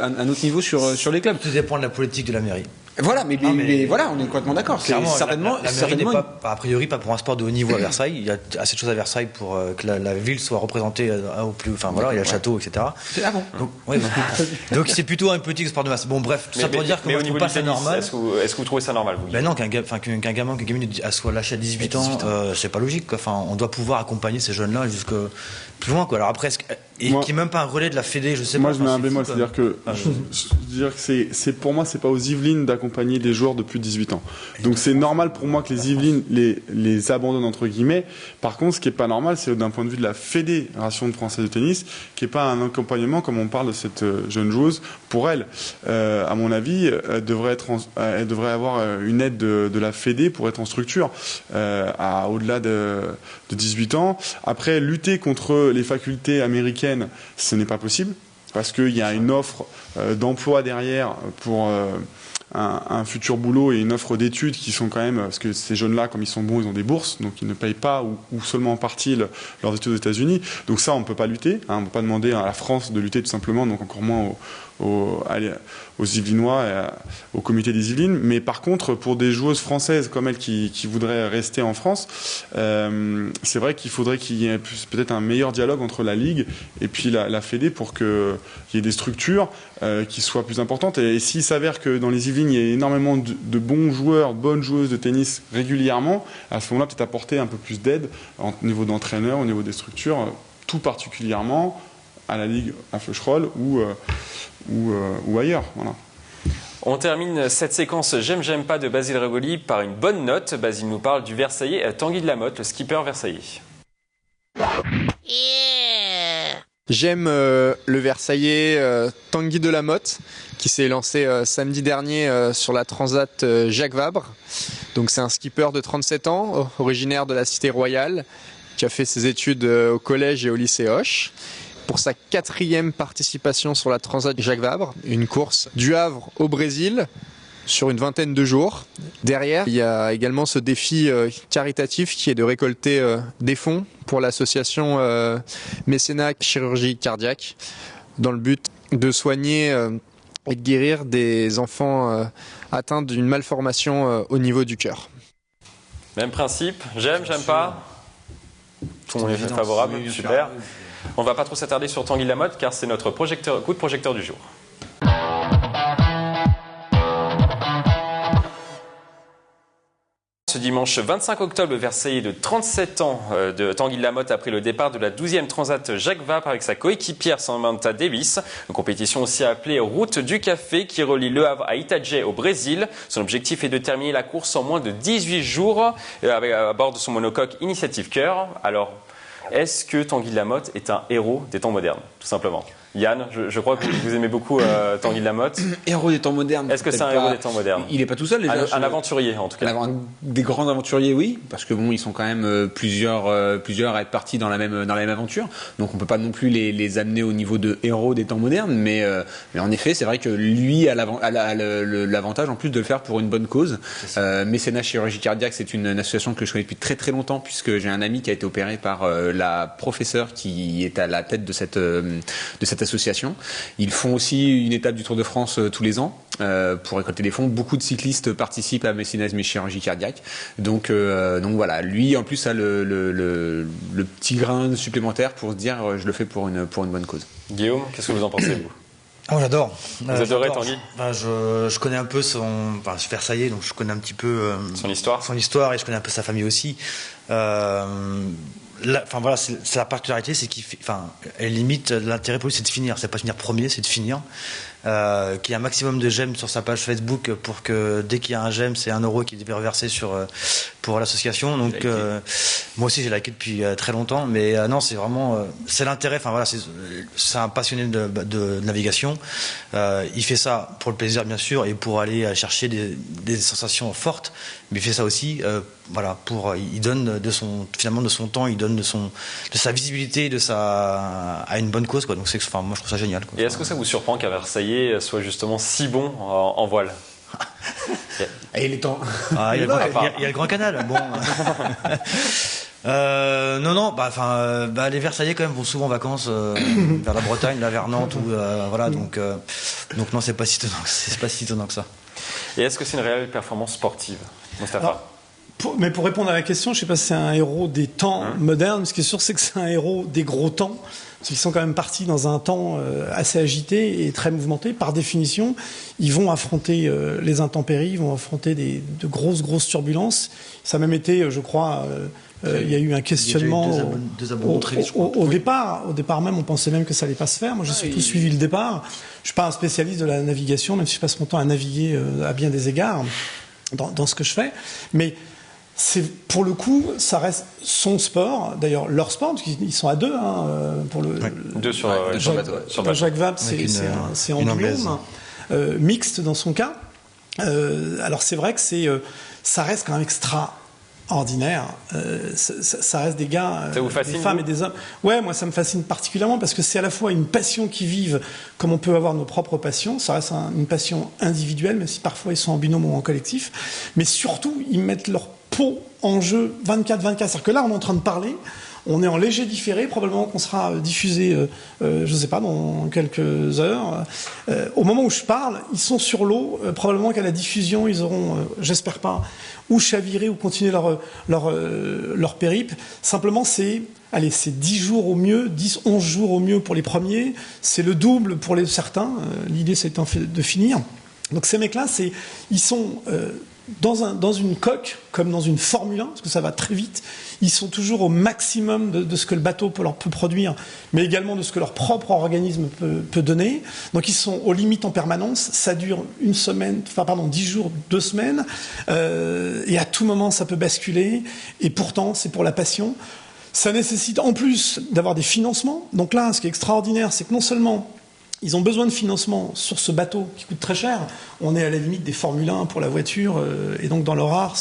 sur les clubs. Tout dépend de la politique de la mairie. Voilà, mais voilà, on est complètement d'accord. Clairement, certainement, la mairie n'est pas, a priori pas pour un sport de haut niveau à Versailles. Il y a assez de choses à Versailles pour que la ville soit représentée au plus. Enfin voilà, il y a le château, etc. Ah bon. Donc c'est plutôt un petit sport de masse. Bon bref, tout ça pour dire que moi je trouve pas ça normal. Est-ce que vous trouvez ça normal, vous? Ben non, qu'un gamin soit lâché à 18 ans, c'est pas logique. Enfin, on doit pouvoir accompagner ces jeunes-là jusque plus loin, quoi. Alors après, qui est même pas un relais de la Fédé, je sais pas. Moi, je mets un bémol, c'est-à-dire que pour moi, c'est pas aux Yvelines d'accompagner des joueurs de plus de 18 ans. Donc c'est normal pour moi que les Yvelines les abandonnent entre guillemets. Par contre, ce qui est pas normal, c'est d'un point de vue de la Fédération française de tennis, qui est pas un accompagnement comme on parle de cette jeune joueuse. Pour elle, à mon avis, elle devrait avoir une aide de la Fédé pour être en structure au-delà de 18 ans. Après, lutter contre les facultés américaines, ce n'est pas possible parce qu'il y a une offre d'emploi derrière pour un futur boulot et une offre d'études qui sont quand même, parce que ces jeunes-là, comme ils sont bons, ils ont des bourses, donc ils ne payent pas ou seulement en partie leurs études aux États-Unis. Donc ça, on ne peut pas lutter. On ne peut pas demander à la France de lutter tout simplement, donc encore moins aux Yvelinois et au comité des Yvelines. Mais par contre, pour des joueuses françaises comme elles qui voudraient rester en France, c'est vrai qu'il faudrait qu'il y ait peut-être un meilleur dialogue entre la Ligue et puis la Fédé pour qu'il y ait des structures qui soient plus importantes. Et s'il s'avère que dans les Yvelines, il y a énormément de bons joueurs, bonnes joueuses de tennis régulièrement, à ce moment-là, peut-être apporter un peu plus d'aide au niveau d'entraîneurs, au niveau des structures, tout particulièrement à la Ligue à Feucherolles ou ailleurs. Voilà. On termine cette séquence J'aime pas de Basile Regoli par une bonne note. Basile nous parle du Versaillais Tanguy Delamotte, le skipper versaillais. Yeah. J'aime le Versaillais Tanguy Delamotte qui s'est lancé samedi dernier sur la Transat Jacques Vabre. Donc c'est un skipper de 37 ans, originaire de la Cité Royale, qui a fait ses études au collège et au lycée Hoche. Pour sa 4e participation sur la Transat Jacques Vabre, une course du Havre au Brésil sur une vingtaine de jours. Derrière, il y a également ce défi caritatif qui est de récolter des fonds pour l'association Mécénat Chirurgie Cardiaque dans le but de soigner et de guérir des enfants atteints d'une malformation au niveau du cœur. Même principe, j'aime pas. Tout le monde est favorable, super. On ne va pas trop s'attarder sur Tanguy Delamotte car c'est notre coup de projecteur du jour. Ce dimanche 25 octobre, le Versaillais de 37 ans de Tanguy Delamotte a pris le départ de la 12e Transat Jacques Vabre avec sa coéquipière Samantha Davis. Une compétition aussi appelée Route du Café qui relie Le Havre à Itajé au Brésil. Son objectif est de terminer la course en moins de 18 jours à bord de son monocoque Initiative Cœur. Alors, est-ce que Tanguy Delamotte est un héros des temps modernes, tout simplement ? Yann, je crois que vous aimez beaucoup Tanguy Delamotte. Héros des temps modernes. Est-ce que c'est un héros des temps modernes ? Il n'est pas tout seul déjà. Un aventurier en tout cas. Des grands aventuriers, oui, parce que bon, ils sont quand même plusieurs à être partis dans la même aventure. Donc on peut pas non plus les amener au niveau de héros des temps modernes, mais en effet, c'est vrai que lui a l'avantage en plus de le faire pour une bonne cause. Mécénat Chirurgie Cardiaque, c'est une association que je connais depuis très très longtemps puisque j'ai un ami qui a été opéré par la professeure qui est à la tête de cette association. Ils font aussi une étape du Tour de France tous les ans pour récolter des fonds. Beaucoup de cyclistes participent à Mécénat Chirurgie Cardiaque. Donc voilà, lui en plus a le petit grain supplémentaire pour se dire je le fais pour une bonne cause. Guillaume, qu'est-ce que vous en pensez vous ? Oh, j'adore. Vous adorez Tanguy ? Je connais un peu Versaillais, donc je connais un petit peu son histoire et je connais un peu sa famille aussi. C'est la particularité, c'est elle limite l'intérêt pour lui, c'est de finir. C'est pas finir premier, c'est de finir. Qu'il y ait un maximum de j'aime sur sa page Facebook pour que dès qu'il y a un j'aime, c'est 1 euro qui est reversé pour l'association. Donc moi aussi j'ai liké depuis très longtemps, mais non, c'est vraiment c'est l'intérêt. C'est un passionné de navigation. Il fait ça pour le plaisir bien sûr et pour aller chercher des sensations fortes, mais il fait ça aussi il donne de son temps, il donne de sa visibilité, à une bonne cause quoi. Donc moi je trouve ça génial quoi. Et est-ce que ça vous surprend qu'un Versaillais soit justement si bon en voile ? Et il est temps. Il y a le Grand Canal. Bon. Les Versaillais quand même vont souvent en vacances vers la Bretagne, vers Nantes donc non, c'est pas si étonnant que ça. Et est-ce que c'est une réelle performance sportive, Mostafa ? Mais pour répondre à la question, je ne sais pas si c'est un héros des temps modernes, mais ce qui est sûr, c'est que c'est un héros des gros temps. Parce qu'ils sont quand même partis dans un temps assez agité et très mouvementé. Par définition, ils vont affronter les intempéries, ils vont affronter de grosses turbulences. Ça a même été, je crois, il y a eu un questionnement deux abandons très vite, au départ. Au départ même, on pensait même que ça allait pas se faire. Moi, j'ai surtout suivi le départ. Je suis pas un spécialiste de la navigation, même si je passe mon temps à naviguer à bien des égards dans ce que je fais. Mais pour le coup, ça reste son sport. D'ailleurs, leur sport, parce qu'ils sont à deux pour le. Deux sur bateau. Jacques Vabre, c'est en binôme, mixte dans son cas. Alors c'est vrai que ça reste quand même extraordinaires. Ça reste des gars, ça vous fascine, des femmes vous et des hommes. Ouais, moi ça me fascine particulièrement parce que c'est à la fois une passion qu'ils vivent comme on peut avoir nos propres passions. Ça reste une passion individuelle, même si parfois ils sont en binôme ou en collectif. Mais surtout, ils mettent leur peau en jeu 24/24. C'est-à-dire que là, on est en train de parler. On est en léger différé, probablement qu'on sera diffusé, je ne sais pas, dans quelques heures. Au moment où je parle, ils sont sur l'eau. Probablement qu'à la diffusion, ils auront, j'espère pas, ou chaviré ou continué leur périple. Simplement, c'est 10 jours au mieux, 10-11 jours au mieux pour les premiers. C'est le double pour les certains. L'idée, c'est de finir. Donc ces mecs-là, ils sont dans une coque, comme dans une Formule 1, parce que ça va très vite. Ils sont toujours au maximum de ce que le bateau peut produire, mais également de ce que leur propre organisme peut donner. Donc ils sont aux limites en permanence. Ça dure 10 jours, 2 semaines. Et à tout moment, ça peut basculer. Et pourtant, c'est pour la passion. Ça nécessite en plus d'avoir des financements. Donc là, ce qui est extraordinaire, c'est que non seulement ils ont besoin de financement sur ce bateau qui coûte très cher. On est à la limite des Formule 1 pour la voiture. Et donc dans leur art,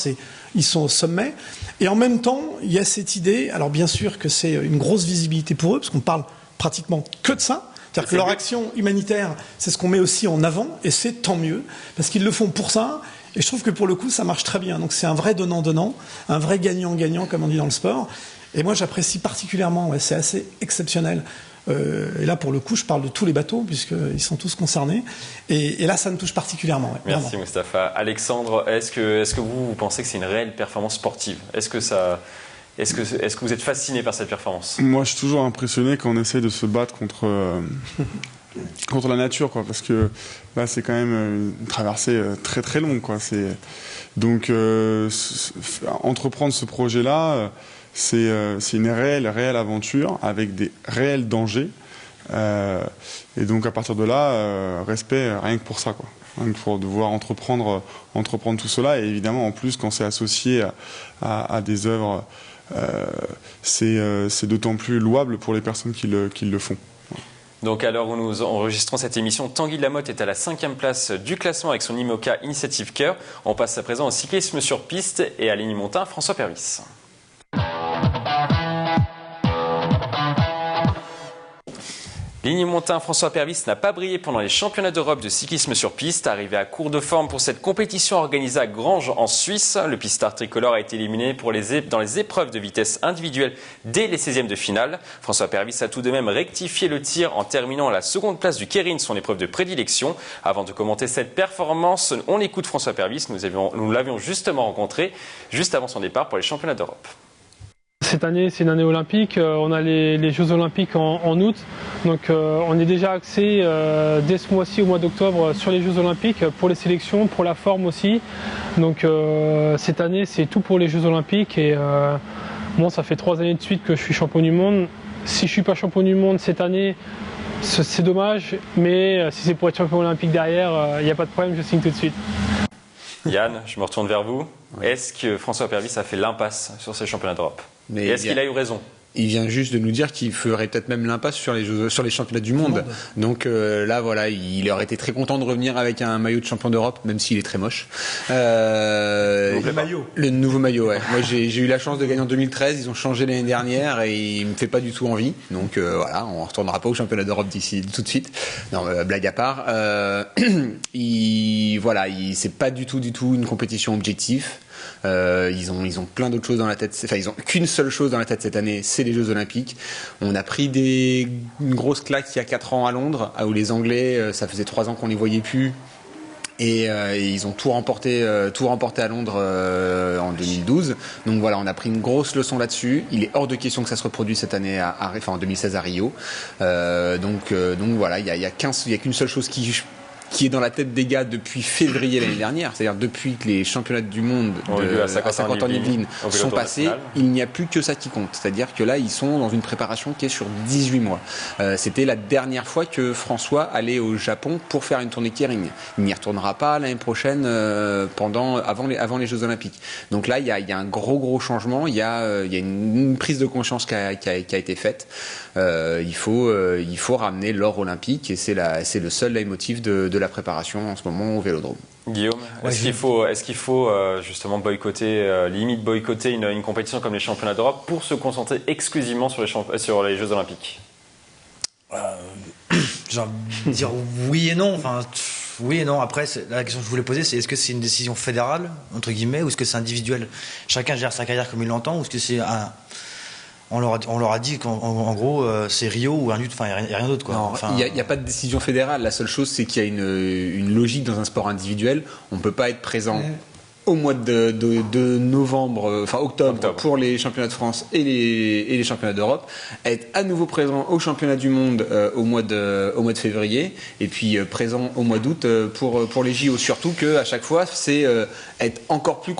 ils sont au sommet. Et en même temps, il y a cette idée, alors bien sûr que c'est une grosse visibilité pour eux, parce qu'on parle pratiquement que de ça. C'est-à-dire que leur action humanitaire, c'est ce qu'on met aussi en avant, et c'est tant mieux, parce qu'ils le font pour ça. Et je trouve que pour le coup, ça marche très bien. Donc c'est un vrai donnant-donnant, un vrai gagnant-gagnant, comme on dit dans le sport. Et moi, j'apprécie particulièrement, c'est assez exceptionnel. Et là, pour le coup, je parle de tous les bateaux, puisqu'ils sont tous concernés. Et là, ça me touche particulièrement. Ouais, merci vraiment. Mustapha. Alexandre, est-ce que vous pensez que c'est une réelle performance sportive ? Est-ce que vous êtes fasciné par cette performance ? Moi, je suis toujours impressionné quand on essaie de se battre contre la nature, quoi, parce que là, c'est quand même une traversée très très longue, quoi. Donc, entreprendre ce projet-là, c'est une réelle aventure avec des réels dangers. Et donc, à partir de là, respect rien que pour ça, quoi. Rien que pour devoir entreprendre tout cela. Et évidemment, en plus, quand c'est associé à des œuvres, c'est d'autant plus louable pour les personnes qui le font. Donc à l'heure où nous enregistrons cette émission, Tanguy Lamotte est à la 5e place du classement avec son IMOCA Initiative Cœur. On passe à présent au cyclisme sur piste et à Ligny-Montin, François Pervis. Ligny-Montin, François Pervis n'a pas brillé pendant les championnats d'Europe de cyclisme sur piste. Arrivé à court de forme pour cette compétition organisée à Granges en Suisse, le pistard tricolore a été éliminé dans les épreuves de vitesse individuelle dès les 16e de finale. François Pervis a tout de même rectifié le tir en terminant à la seconde place du Keirin, son épreuve de prédilection. Avant de commenter cette performance, on écoute François Pervis. Nous l'avions justement rencontré juste avant son départ pour les championnats d'Europe. Cette année, c'est une année olympique. On a les Jeux olympiques en août. Donc on est déjà axé dès ce mois-ci, au mois d'octobre, sur les Jeux olympiques, pour les sélections, pour la forme aussi. Donc cette année, c'est tout pour les Jeux olympiques. Et bon, ça fait 3 années de suite que je suis champion du monde. Si je ne suis pas champion du monde cette année, c'est dommage. Mais si c'est pour être champion olympique derrière, il n'y a pas de problème, je signe tout de suite. Yann, je me retourne vers vous. Est-ce que François Pervis a fait l'impasse sur ces championnats d'Europe ? Et est-ce qu'il a eu raison ? Il vient juste de nous dire qu'il ferait peut-être même l'impasse sur les championnats du monde. Donc là, voilà, il aurait été très content de revenir avec un maillot de champion d'Europe, même s'il est très moche. Le nouveau maillot, ouais. Moi, j'ai eu la chance de gagner en 2013. Ils ont changé l'année dernière et il me fait pas du tout envie. Donc voilà, on retournera pas au championnat d'Europe d'ici tout de suite. Non, blague à part. C'est pas du tout une compétition objective. Ils ont plein d'autres choses dans la tête. Enfin, ils ont qu'une seule chose dans la tête cette année, c'est les Jeux Olympiques. On a pris une grosse claque il y a 4 ans à Londres, où les Anglais, ça faisait 3 ans qu'on les voyait plus. Et ils ont tout remporté à Londres en 2012. Donc voilà, on a pris une grosse leçon là-dessus. Il est hors de question que ça se reproduise cette année, en 2016 à Rio. Donc voilà, il y a qu'une seule chose qui est dans la tête des gars depuis février l'année dernière, c'est-à-dire depuis que les championnats du monde à 50 ans Yvelines sont passés, il n'y a plus que ça qui compte. C'est-à-dire que là, ils sont dans une préparation qui est sur 18 mois. C'était la dernière fois que François allait au Japon pour faire une tournée Keirin. Il n'y retournera pas l'année prochaine avant les Jeux Olympiques. Donc là, il y a un gros changement, il y a une prise de conscience qui a été faite. Il faut ramener l'or olympique et c'est le seul leitmotiv de la préparation en ce moment au Vélodrome. Guillaume, Ouais, Est-ce qu'il faut justement boycotter, limite boycotter une compétition comme les championnats d'Europe pour se concentrer exclusivement sur les Jeux Olympiques? J'ai envie de dire oui et non. Enfin, oui et non. Après, la question que je voulais poser, c'est est-ce que c'est une décision fédérale, entre guillemets, ou est-ce que c'est individuel? Chacun gère sa carrière comme il l'entend, ou est-ce que c'est un... On leur a dit qu'en gros, c'est Rio ou un but, enfin, il n'y a rien d'autre, quoi. Non, Enfin, il n'y a pas de décision fédérale. La seule chose, c'est qu'il y a une logique dans un sport individuel. On ne peut pas être présent au mois de novembre, enfin octobre, pour les championnats de France et les championnats d'Europe, être à nouveau présent au championnat du monde au mois de février, et puis présent au mois d'août pour les JO. Surtout qu'à chaque fois, c'est être encore plus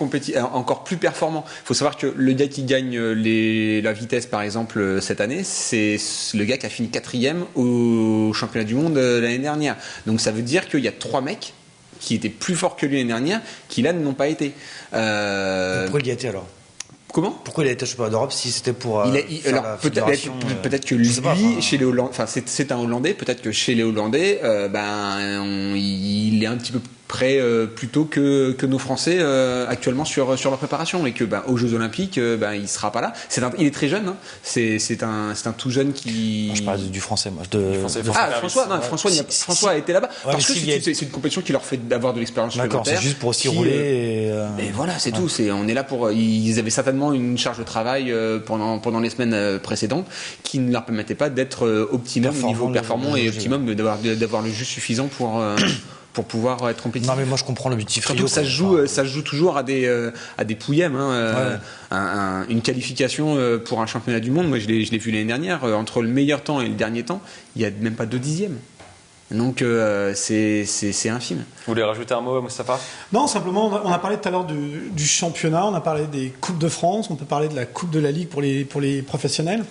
performant. Il faut savoir que le gars qui gagne la vitesse, par exemple, cette année, c'est le gars qui a fini 4e au championnat du monde l'année dernière. Donc ça veut dire qu'il y a 3 mecs qui étaient plus forts que lui l'année dernière, qui là n'ont pas été. Pourquoi il y a été alors? Comment? Pourquoi il a été champion d'Europe si c'était pour alors peut-être que lui, chez les Hollandais, enfin c'est un Hollandais, peut-être que chez les Hollandais, il est un petit peu près plutôt que nos Français actuellement sur leur préparation, et que aux Jeux Olympiques il sera pas là. Il est très jeune, hein. C'est un tout jeune qui. Je parle du français, moi. François a été là-bas parce que c'est une compétition qui leur fait d'avoir de l'expérience supplémentaire. D'accord, c'est juste pour aussi rouler. Et voilà, c'est tout. On est là pour. Ils avaient certainement une charge de travail pendant les semaines précédentes qui ne leur permettait pas d'être optimum au niveau performant et optimum d'avoir le jus suffisant pour pouvoir être compétitif. Non, mais moi je comprends l'objectif. Surtout que ça se joue toujours à des pouillèmes. Une qualification pour un championnat du monde, moi je l'ai vu l'année dernière, entre le meilleur temps et le dernier temps, il n'y a même pas 2 dixièmes. Donc c'est infime. Vous voulez rajouter un mot, Moustapha? Non, simplement, on a parlé tout à l'heure du championnat, on a parlé des Coupes de France, on peut parler de la Coupe de la Ligue pour les professionnels.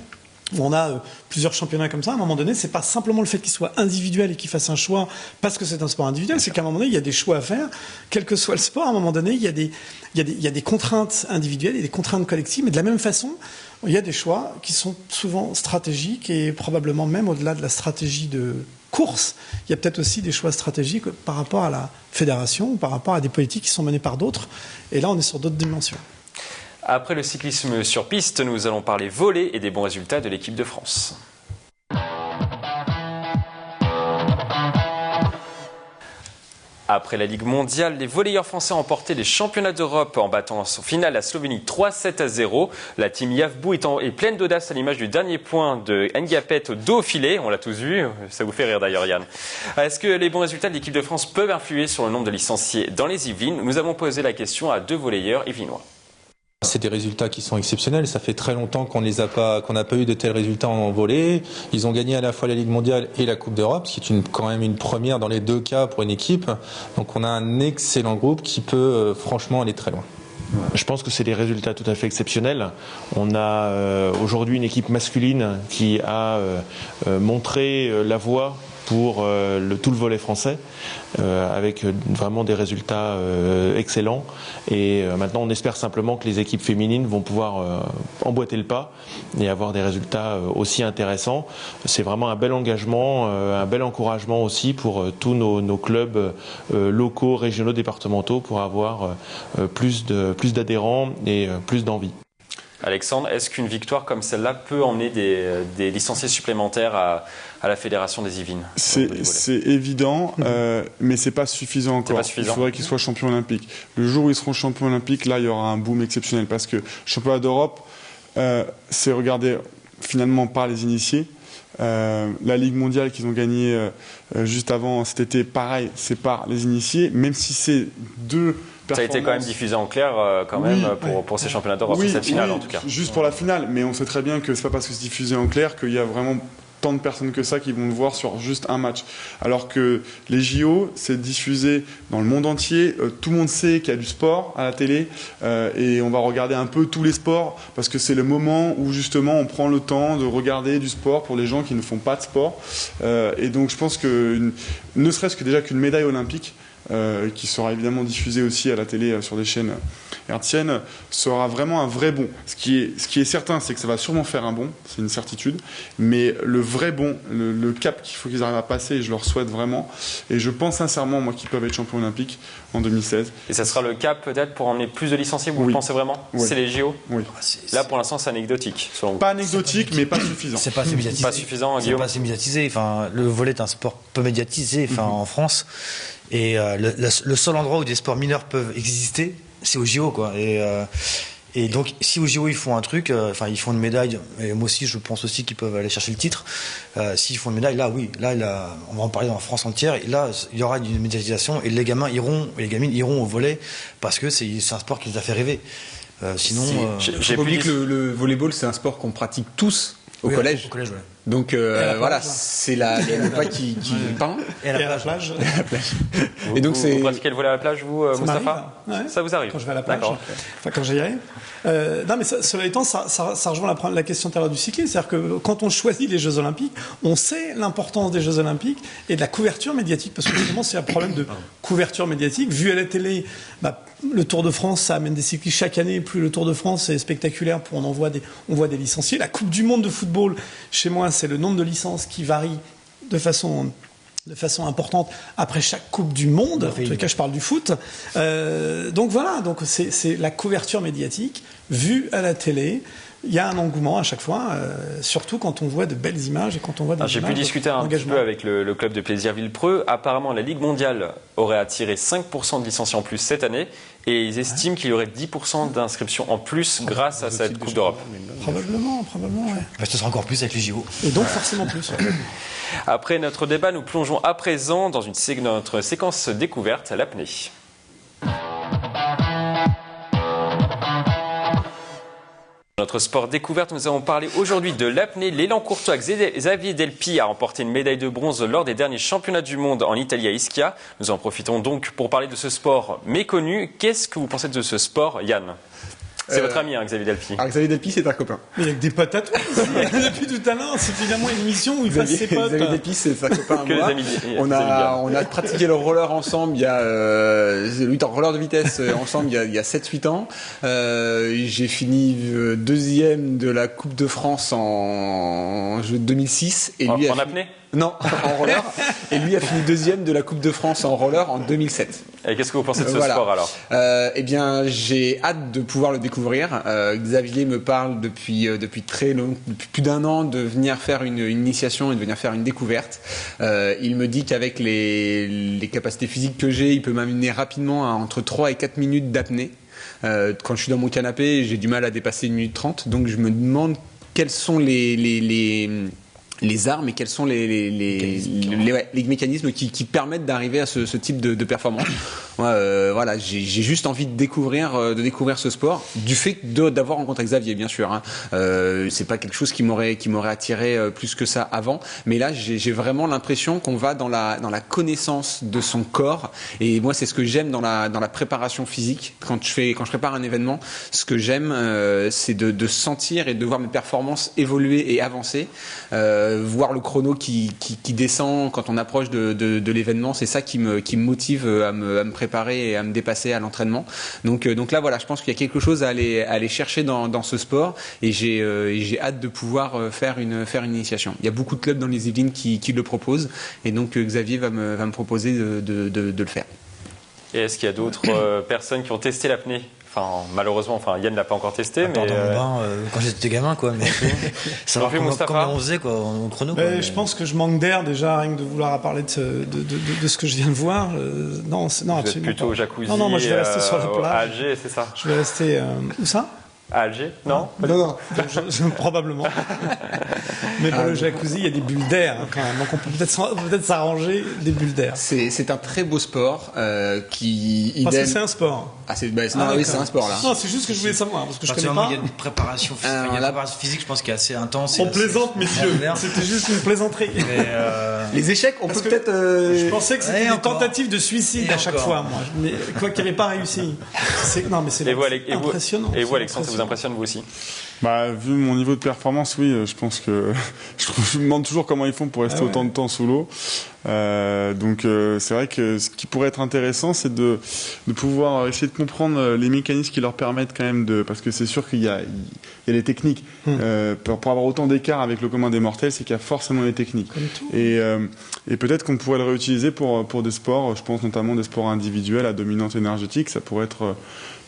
On a plusieurs championnats comme ça. À un moment donné, c'est pas simplement le fait qu'il soit individuel et qu'il fasse un choix parce que c'est un sport individuel, c'est qu'à un moment donné, il y a des choix à faire. Quel que soit le sport, à un moment donné, il y a des contraintes individuelles et des contraintes collectives. Mais de la même façon, il y a des choix qui sont souvent stratégiques et probablement même au-delà de la stratégie de course, il y a peut-être aussi des choix stratégiques par rapport à la fédération ou par rapport à des politiques qui sont menées par d'autres. Et là, on est sur d'autres dimensions. Après le cyclisme sur piste, nous allons parler volley et des bons résultats de l'équipe de France. Après la Ligue mondiale, les volleyeurs français ont emporté les championnats d'Europe en battant en finale la Slovénie 3-7-0. La team Yavbou est pleine d'audace à l'image du dernier point de Ngapet au dos au filet. On l'a tous vu, ça vous fait rire d'ailleurs Yann. Est-ce que les bons résultats de l'équipe de France peuvent influer sur le nombre de licenciés dans les Yvelines? Nous avons posé la question à 2 volleyeurs yvelinois. C'est des résultats qui sont exceptionnels. Ça fait très longtemps qu'on n'a pas eu de tels résultats en volley. Ils ont gagné à la fois la Ligue mondiale et la Coupe d'Europe, ce qui est quand même une première dans les 2 cas pour une équipe. Donc on a un excellent groupe qui peut franchement aller très loin. Je pense que c'est des résultats tout à fait exceptionnels. On a aujourd'hui une équipe masculine qui a montré la voie pour tout le volley français, avec vraiment des résultats excellents. Et maintenant, on espère simplement que les équipes féminines vont pouvoir emboîter le pas et avoir des résultats aussi intéressants. C'est vraiment un bel engagement, un bel encouragement aussi pour tous nos clubs locaux, régionaux, départementaux, pour avoir plus d'adhérents et plus d'envie. Alexandre, est-ce qu'une victoire comme celle-là peut emmener des licenciés supplémentaires à la Fédération des Yvelines? C'est évident, mais c'est pas suffisant encore. Il faudrait qu'ils soient champions olympiques. Le jour où ils seront champions olympiques, là, il y aura un boom exceptionnel, parce que le championnat d'Europe, c'est regardé finalement par les initiés. La Ligue mondiale qu'ils ont gagnée juste avant cet été, pareil, c'est par les initiés, même si c'est 2 Ça a été quand même diffusé en clair pour ces championnats d'Europe, cette finale en tout cas. Juste pour la finale, mais on sait très bien que c'est pas parce que c'est diffusé en clair qu'il y a vraiment tant de personnes que ça qui vont le voir sur juste un match. Alors que les JO, c'est diffusé dans le monde entier. Tout le monde sait qu'il y a du sport à la télé et on va regarder un peu tous les sports parce que c'est le moment où justement on prend le temps de regarder du sport pour les gens qui ne font pas de sport. Et donc je pense que ne serait-ce que déjà qu'une médaille olympique, qui sera évidemment diffusé aussi à la télé sur des chaînes hertziennes, sera vraiment un vrai bond. Ce qui est certain, c'est que ça va sûrement faire un bond, c'est une certitude, mais le vrai bond, le cap qu'il faut qu'ils arrivent à passer, et je leur souhaite vraiment, et je pense sincèrement, moi, qu'ils peuvent être champions olympiques en 2016. Et ça sera le cap peut-être pour emmener plus de licenciés, vous le pensez vraiment? Oui. C'est les JO? Oui. Là, pour l'instant, c'est anecdotique, selon vous. Pas anecdotique, mais pas suffisant. C'est pas assez médiatisé. Pas suffisant, C'est Guillaume? pas assez médiatisé. Enfin, le volley est un sport peu médiatisé en France. Et le seul endroit où des sports mineurs peuvent exister, c'est au JO, quoi. Et donc, si au JO ils font un truc, ils font une médaille, et moi aussi je pense aussi qu'ils peuvent aller chercher le titre, s'ils font une médaille, là oui, là on va en parler dans la France entière, et là il y aura une médiatisation, et les gamins iront, et les gamines iront au volley, parce que c'est un sport qui les a fait rêver. Sinon... J'ai oublié que le volleyball c'est un sport qu'on pratique tous au collège. Au collège, ouais. Donc voilà, c'est la pas qui peint. Et à la plage. Et donc vous pratiquez le volley à la plage, vous, Mustapha? Ouais. Ça vous arrive? Quand je vais à la plage. D'accord. Enfin, quand j'y allais. Non, mais cela étant, ça rejoint la question tout à l'heure du cyclisme. C'est-à-dire que quand on choisit les Jeux Olympiques, on sait l'importance des Jeux Olympiques et de la couverture médiatique. Parce que justement, c'est un problème de couverture médiatique. Vu à la télé, le Tour de France, ça amène des cyclistes chaque année. Plus le Tour de France est spectaculaire, plus on voit des licenciés. La Coupe du Monde de football, chez moi, c'est le nombre de licences qui varie de façon importante après chaque Coupe du Monde. En tous les cas, je parle du foot. Donc voilà, donc c'est la couverture médiatique vue à la télé. Il y a un engouement à chaque fois, surtout quand on voit de belles images et quand on voit des J'ai pu discuter un petit peu avec le club de plaisir Villepreux. Apparemment, la Ligue mondiale aurait attiré 5% de licenciés en plus cette année et ils estiment qu'il y aurait 10% d'inscriptions en plus grâce à cette Coupe d'Europe. Probablement, ouais. Ce sera encore plus avec les JO. Et donc forcément plus. Après notre débat, nous plongeons à présent dans notre séquence découverte, l'apnée. Notre sport découverte, nous allons parler aujourd'hui de l'apnée. L'élan courtois Xavier Delpy a remporté une médaille de bronze lors des derniers championnats du monde en Italie à Ischia. Nous en profitons donc pour parler de ce sport méconnu. Qu'est-ce que vous pensez de ce sport, Yann? C'est votre ami, Xavier Delpy. Alors Xavier Delpy, c'est un copain. Mais il y a que des potes à toi. Depuis tout à l'heure, c'est finalement une émission où il passe ses potes. Xavier Delpy, c'est un copain à Que moi. les amis, On a pratiqué le roller ensemble il y a roller de vitesse ensemble il y a 7-8 ans. J'ai fini deuxième de la Coupe de France en 2006 et lui en apnée? Non, en roller. Et lui a fini deuxième de la Coupe de France en roller en 2007. Et qu'est-ce que vous pensez de ce sport alors? Eh bien, j'ai hâte de pouvoir le découvrir. Xavier me parle depuis plus d'un an de venir faire une initiation et de venir faire une découverte. Il me dit qu'avec les capacités physiques que j'ai, il peut m'amener rapidement à entre 3 et 4 minutes d'apnée. Quand je suis dans mon canapé, j'ai du mal à dépasser 1 minute 30. Donc je me demande quels sont les armes et quels sont les mécanismes qui permettent d'arriver à ce type de performance. Voilà, j'ai juste envie de découvrir ce sport du fait d'avoir rencontré Xavier, bien sûr. Hein. C'est pas quelque chose qui m'aurait attiré plus que ça avant, mais là j'ai vraiment l'impression qu'on va dans la connaissance de son corps. Et moi, c'est ce que j'aime dans la préparation physique. Quand je prépare un événement, ce que j'aime, c'est de sentir et de voir mes performances évoluer et avancer. Voir le chrono qui descend quand on approche de l'événement, c'est ça qui me motive à me préparer et à me dépasser à l'entraînement. Donc là, voilà, je pense qu'il y a quelque chose à aller chercher dans ce sport et j'ai hâte de pouvoir faire une initiation. Il y a beaucoup de clubs dans les Yvelines qui le proposent et donc Xavier va me proposer de le faire. Et est-ce qu'il y a d'autres personnes qui ont testé l'apnée? Malheureusement, Yann ne l'a pas encore testé. Dans mon bain, quand j'étais gamin, quoi. Mais savoir comment on faisait, quoi, en chrono. Quoi, je pense que je manque d'air déjà, rien que de vouloir parler de ce que je viens de voir. Non, vous êtes plutôt au jacuzzi. Non, moi je vais rester sur la plage. À Alger, c'est ça? Je vais rester. Où ça? À Alger? Non. Donc, probablement. Mais pour le jacuzzi, il y a des bulles d'air hein, quand même. Donc on peut peut-être s'arranger des bulles d'air. C'est un très beau sport qui. Parce que c'est un sport. Oui, c'est un sport là. Non, c'est juste ce que je voulais savoir parce que je connais pas. Il y a une préparation physique, je pense, qui est assez intense. On plaisante, messieurs. C'était juste une plaisanterie. Les échecs, on peut peut-être. Je pensais que c'était une tentative de suicide à chaque fois, moi. Mais quoi qu'il n'y avait pas réussi. Non, mais c'est impressionnant. Et vous, Alexandre, ça vous impressionne vous aussi? Vu mon niveau de performance, oui, je pense que je me demande toujours comment ils font pour rester autant de temps sous l'eau. C'est vrai que ce qui pourrait être intéressant, c'est de pouvoir essayer de comprendre les mécanismes qui leur permettent quand même parce que c'est sûr qu'il y a les techniques. Pour avoir autant d'écart avec le commun des mortels, c'est qu'il y a forcément les techniques. Et peut-être qu'on pourrait le réutiliser pour des sports, je pense notamment des sports individuels à dominante énergétique. Ça pourrait être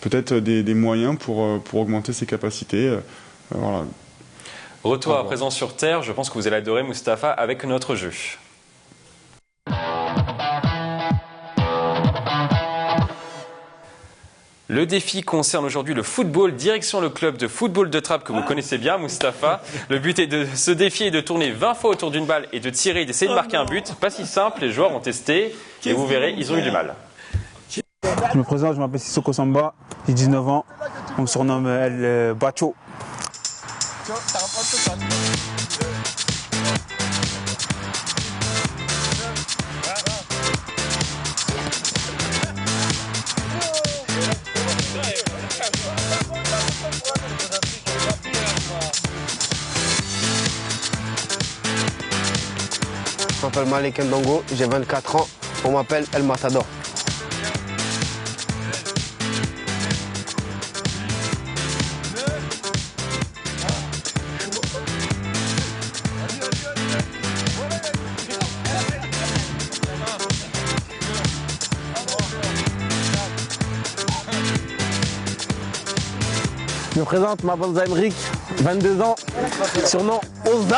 peut-être des moyens pour augmenter ses capacités. Voilà. Retour à présent sur Terre, je pense que vous allez adorer Mustapha avec notre jeu. Le défi concerne aujourd'hui le football, direction le club de football de Trappes que vous connaissez bien, Mustapha. Le but de ce défi est de tourner 20 fois autour d'une balle et de tirer, d'essayer de marquer un but. Pas si simple, les joueurs ont testé et vous verrez, ils ont eu du mal. Je me présente, je m'appelle Sissoko Samba, j'ai 19 ans, on me surnomme El Bacho. Je m'appelle Malik Ndongo, j'ai 24 ans, on m'appelle El Matador. Je me présente, je m'appelle Zaimrik, 22 ans, surnom Oza.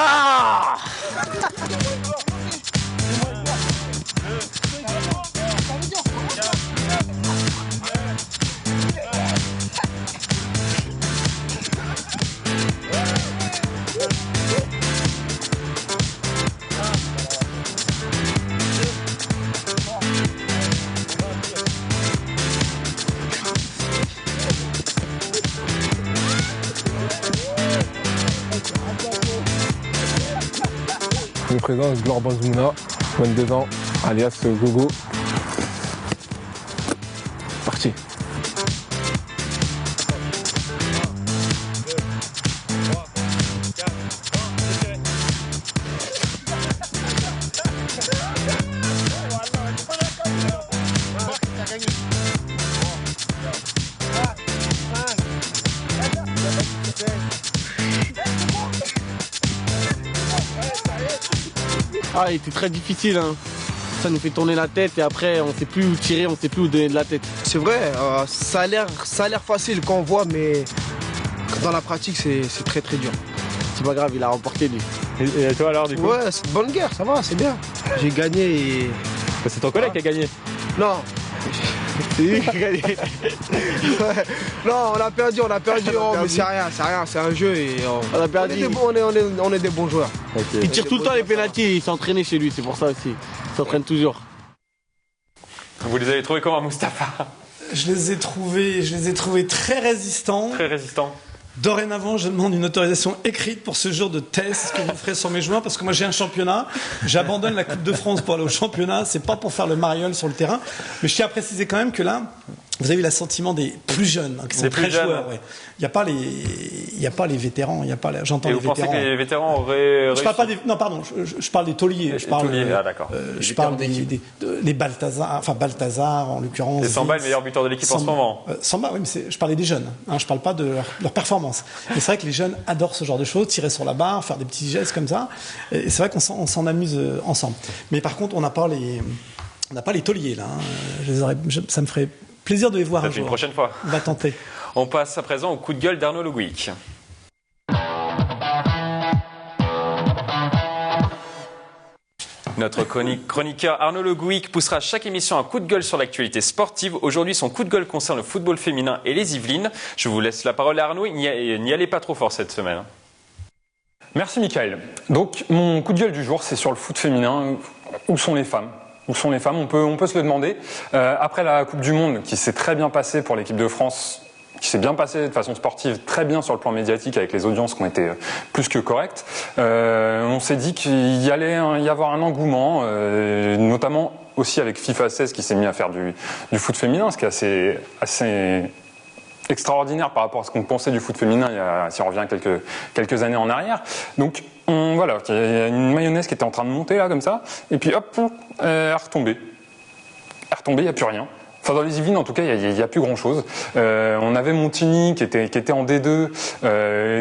Je me présente, Glor Banzmouna, 22 ans, alias Gogo. Parti. Il était très difficile, hein. Ça nous fait tourner la tête et après on sait plus où tirer, on sait plus où donner de la tête. C'est vrai, ça a l'air facile quand on voit, mais dans la pratique c'est très très dur. C'est pas grave, il a remporté lui. Et toi alors du coup? Ouais, c'est bonne guerre, ça va, c'est bien. J'ai gagné et... C'est ton collègue qui a gagné? Non. C'est lui qui a gagné. Ouais. Non, on a perdu, mais c'est rien, c'est un jeu et on a perdu. On est des bons joueurs. Okay. Il tire tout le temps les pénaltys, il s'est entraîné chez lui, c'est pour ça aussi. Il s'entraîne toujours. Vous les avez trouvés comment, Mustapha? Je les ai trouvés très résistants. Très résistants. Dorénavant, je demande une autorisation écrite pour ce jour de test que vous ferez sur mes joueurs, parce que moi j'ai un championnat, j'abandonne la Coupe de France pour aller au championnat, c'est pas pour faire le mariole sur le terrain, mais je tiens à préciser quand même que là, vous avez eu l'assentiment des plus jeunes, hein, qui sont très joueurs. Ouais. Il n'y a pas les vétérans, j'entends les vétérans. Et vous pensez que les vétérans auraient... Je parle pas des... Non, pardon, je parle des tauliers. Ah, d'accord. Je parle des Balthazar, en l'occurrence. Et Samba est le meilleur buteur de l'équipe en ce moment. Samba, oui, mais je parlais des jeunes. Hein, je parle pas de leur performance. Mais c'est vrai que les jeunes adorent ce genre de choses, tirer sur la barre, faire des petits gestes comme ça. Et c'est vrai qu'on s'en amuse ensemble. Mais par contre, on n'a pas les tauliers, là. Hein. Ça me ferait plaisir de les voir un jour. Une prochaine fois. On va tenter. On passe à présent au coup de gueule d'Arnaud Le Gouic. Notre chroniqueur Arnaud Le Gouic poussera chaque émission un coup de gueule sur l'actualité sportive. Aujourd'hui, son coup de gueule concerne le football féminin et les Yvelines. Je vous laisse la parole à Arnaud. N'y allez pas trop fort cette semaine. Merci Mickaël. Donc, mon coup de gueule du jour, c'est sur le foot féminin. Où sont les femmes ? Où sont les femmes ? On peut se le demander. Après la Coupe du Monde, qui s'est très bien passée pour l'équipe de France, qui s'est bien passée de façon sportive, très bien sur le plan médiatique, avec les audiences qui ont été plus que correctes, on s'est dit qu'il y allait y avoir un engouement, notamment aussi avec FIFA 16 qui s'est mis à faire du foot féminin, ce qui est extraordinaire par rapport à ce qu'on pensait du foot féminin si on revient quelques années en arrière. Donc voilà, il y a une mayonnaise qui était en train de monter là comme ça, et puis hop, elle est retombée. Il n'y a plus rien. Enfin, dans les Yvelines, en tout cas, il n'y a plus grand-chose. On avait Montigny qui était en D2,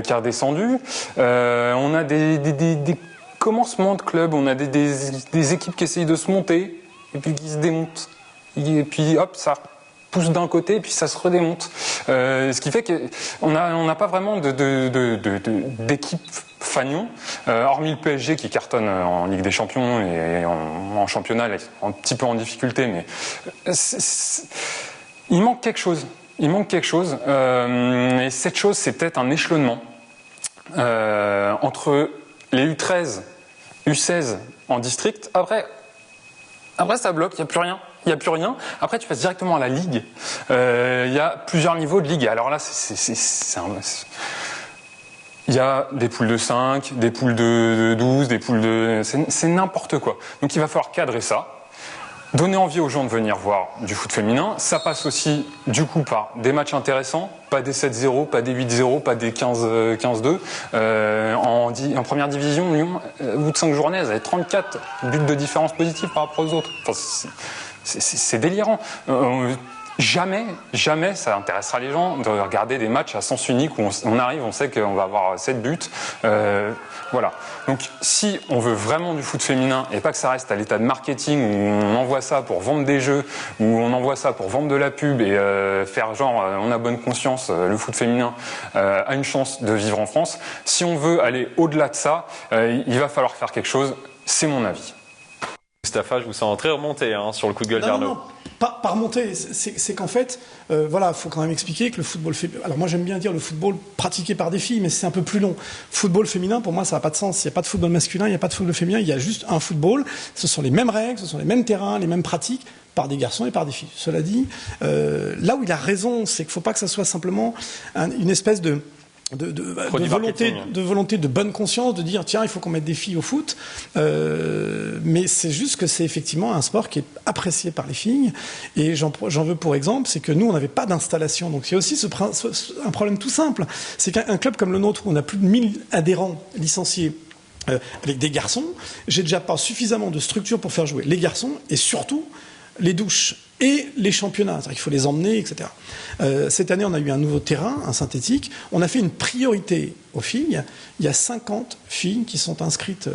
qui est redescendu. On a des commencements de clubs, on a des équipes qui essayent de se monter, et puis qui se démontent. Et puis hop, ça pousse d'un côté, et puis ça se redémonte. Ce qui fait qu'on n'a pas vraiment d'équipe fanion, hormis le PSG qui cartonne en Ligue des Champions et en championnat, un petit peu en difficulté, mais il manque quelque chose. Et cette chose, c'est peut-être un échelonnement entre les U13, U16 en district. Après ça bloque, il n'y a plus rien. Après, tu passes directement à la Ligue. Il y a plusieurs niveaux de Ligue. Alors là, il y a des poules de 5, des poules de 12, des poules de... C'est n'importe quoi. Donc il va falloir cadrer ça, donner envie aux gens de venir voir du foot féminin. Ça passe aussi, du coup, par des matchs intéressants, pas des 7-0, pas des 8-0, pas des 15-2. En première division, Lyon, au bout de 5 journées, elles avaient 34 buts de différence positive par rapport aux autres. Enfin, c'est délirant. Jamais ça intéressera les gens de regarder des matchs à sens unique où on arrive, on sait qu'on va avoir 7 buts. Voilà. Donc si on veut vraiment du foot féminin et pas que ça reste à l'état de marketing où on envoie ça pour vendre des jeux, où on envoie ça pour vendre de la pub et faire genre on a bonne conscience, le foot féminin a une chance de vivre en France. Si on veut aller au-delà de ça, il va falloir faire quelque chose, c'est mon avis. Mustapha, je vous sens très remonté sur le coup de gueule d'Arnaud. Non, pas remonter, c'est qu'en fait, voilà, faut quand même expliquer que le football féminin. Alors moi j'aime bien dire le football pratiqué par des filles, mais c'est un peu plus long. Football féminin, pour moi, ça n'a pas de sens. Il n'y a pas de football masculin, il n'y a pas de football féminin, il y a juste un football. Ce sont les mêmes règles, ce sont les mêmes terrains, les mêmes pratiques par des garçons et par des filles. Cela dit, là où il a raison, c'est qu'il ne faut pas que ça soit simplement une espèce de volonté de bonne conscience, de dire tiens il faut qu'on mette des filles au foot, mais c'est juste que c'est effectivement un sport qui est apprécié par les filles, et j'en veux pour exemple, c'est que nous on n'avait pas d'installation, donc il y a aussi un problème tout simple, c'est qu'un club comme le nôtre où on a plus de 1000 adhérents licenciés avec des garçons, j'ai déjà pas suffisamment de structure pour faire jouer les garçons et surtout les douches et les championnats, c'est-à-dire qu'il faut les emmener, etc. Cette année, on a eu un nouveau terrain, un synthétique. On a fait une priorité aux filles. Il y a 50 filles qui sont inscrites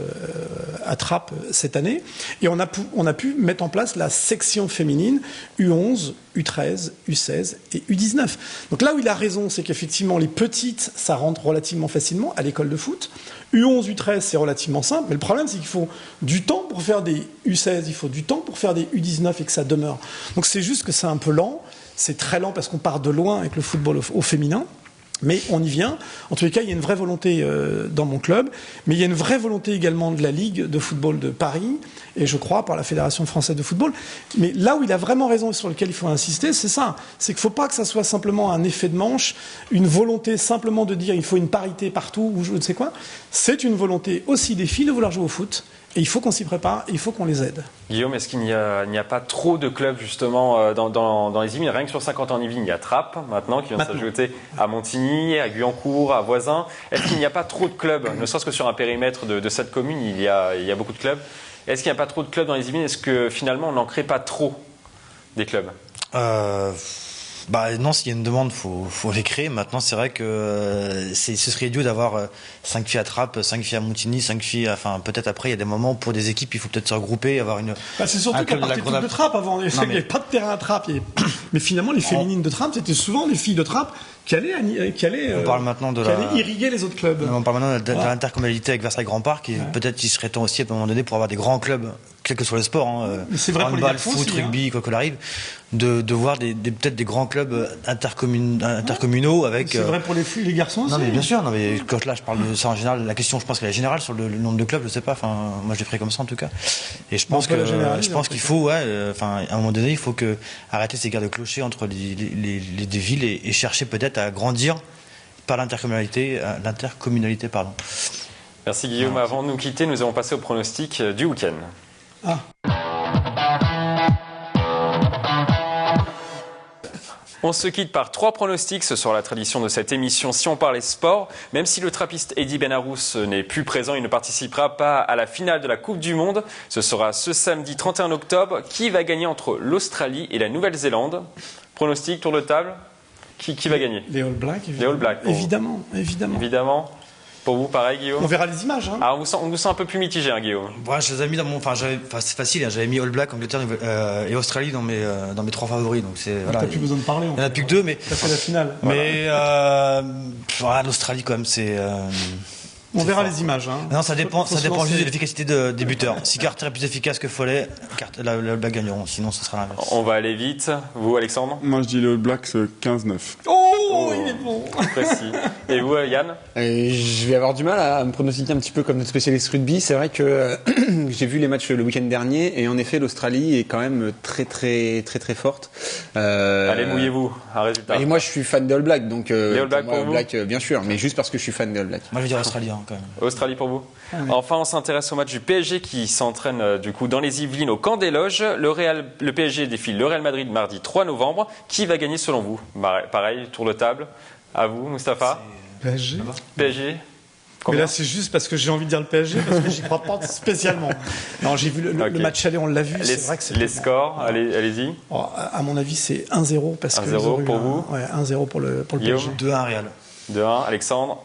à Trappes cette année. Et on a pu mettre en place la section féminine U11, U13, U16 et U19. Donc là où il a raison, c'est qu'effectivement, les petites, ça rentre relativement facilement à l'école de foot. U11, U13, c'est relativement simple. Mais le problème, c'est qu'il faut du temps pour faire des U16, il faut du temps pour faire des U19 et que ça demeure. Donc c'est juste que c'est un peu lent. C'est très lent parce qu'on part de loin avec le football au féminin. Mais on y vient. En tous les cas, il y a une vraie volonté dans mon club, mais il y a une vraie volonté également de la Ligue de football de Paris, et je crois par la Fédération française de football. Mais là où il a vraiment raison et sur lequel il faut insister, c'est ça. C'est qu'il ne faut pas que ça soit simplement un effet de manche, une volonté simplement de dire il faut une parité partout, ou je ne sais quoi. C'est une volonté aussi des filles de vouloir jouer au foot. Et il faut qu'on s'y prépare, et il faut qu'on les aide. Guillaume, est-ce qu'il n'y a pas trop de clubs justement dans les Yvelines? Rien que sur 50 ans en Yvelines, il y a Trappes maintenant qui vient de s'ajouter à Montigny, à Guyancourt, à Voisin. Est-ce qu'il n'y a pas trop de clubs? Ne serait-ce que sur un périmètre de cette commune, il y a beaucoup de clubs. Est-ce qu'il n'y a pas trop de clubs dans les Yvelines? Est-ce que finalement on n'en crée pas trop des clubs? Non, s'il y a une demande, faut les créer. Maintenant, c'est vrai que ce serait idiot d'avoir 5 filles à Trappes, 5 filles à Montigny, 5 filles. Enfin, peut-être après, il y a des moments où pour des équipes, il faut peut-être se regrouper, avoir une. C'est surtout qu'à partir de Trappes avant, il n'y avait pas de terrain à Trappes. Mais finalement, les féminines de Trappes, c'était souvent les filles de Trappes qui allaient irriguer les autres clubs. On parle maintenant de l'intercommunalité avec Versailles Grand Parc, et peut-être qu'il serait temps aussi à un moment donné pour avoir des grands clubs, quel que soit le sport, c'est vrai handball, foot, rugby, quoi qu'il arrive, de voir peut-être des grands clubs intercommunaux avec. C'est vrai pour les filles et les garçons aussi. Non mais bien sûr, quand là je parle de ça en général, la question je pense qu'elle est générale sur le nombre de clubs, je sais pas, enfin moi je l'ai pris comme ça en tout cas. Et je pense qu'il faut, à un moment donné, il faut arrêter ces guerres de clochers entre les deux villes et chercher peut-être à grandir par l'intercommunalité, pardon. Merci Guillaume. Avant de nous quitter, nous allons passer au pronostic du week-end. On se quitte par 3 pronostics sur la tradition de cette émission si on parlait sport. Même si le trappiste Eddy Benarous n'est plus présent, il ne participera pas à la finale de la Coupe du Monde. Ce sera ce samedi 31 octobre. Qui va gagner entre l'Australie et la Nouvelle-Zélande? Pronostic, tour de table. Qui va gagner? Les All Blacks, Les All Blacks. Évidemment. Pour vous, pareil, Guillaume? On verra les images. Hein. Alors, on vous sent un peu plus mitigé, hein, Guillaume. Ouais, je les ai mis dans mon. Enfin, c'est facile, hein, j'avais mis All Black, Angleterre et Australie dans mes 3 favoris. Donc voilà, t'as plus besoin de parler. Il n'y en a plus que 2, mais. Ça fait la finale. Mais l'Australie, quand même, c'est. On verra les images. Hein. Non, ça dépend juste de l'efficacité des buteurs. Si Carter est plus efficace que Follet, les All Blacks gagneront. Sinon, ce sera l'inverse. On va aller vite. Vous, Alexandre? Moi, je dis les All Blacks 15-9. Oh, il est bon. Précis. Et vous, Yann? Je vais avoir du mal à me pronostiquer un petit peu comme notre spécialiste rugby. C'est vrai que j'ai vu les matchs le week-end dernier et en effet, l'Australie est quand même très forte. Allez, mouillez-vous. Un résultat. Et moi, je suis fan des All Blacks, donc les All Blacks pour vous? Bien sûr, mais juste parce que je suis fan des All Blacks. Moi, je vais dire Australie. Quand même. Australie pour vous. Enfin, on s'intéresse au match du PSG qui s'entraîne du coup dans les Yvelines au camp des Loges. Le PSG défile le Real Madrid mardi 3 novembre. Qui va gagner selon vous? Pareil, tour de table. À vous, Mustapha. PSG. PSG. Mais là, c'est juste parce que j'ai envie de dire le PSG, parce que j'y crois pas spécialement. Non, j'ai vu le match aller, on l'a vu. C'est vrai que c'est les scores, allez-y. Oh, à mon avis, c'est 1-0 parce que 1-0 pour vous. Ouais, 1-0 pour le PSG. 2-1 Real. 2-1, Alexandre.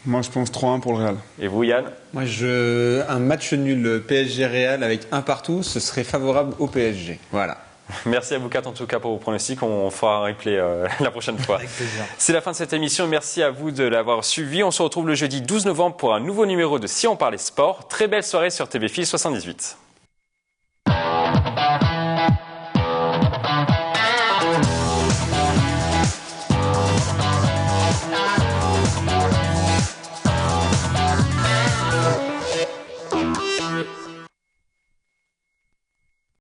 Moi, je pense 3-1 pour le Real. Et vous, Yann? Moi, un match nul PSG-Real avec 1 partout, ce serait favorable au PSG. Voilà. Merci à vous 4 en tout cas pour vos pronostics. On fera un replay la prochaine fois. Avec plaisir. C'est la fin de cette émission. Merci à vous de l'avoir suivi. On se retrouve le jeudi 12 novembre pour un nouveau numéro de Si on parlait sport. Très belle soirée sur TV Fil 78.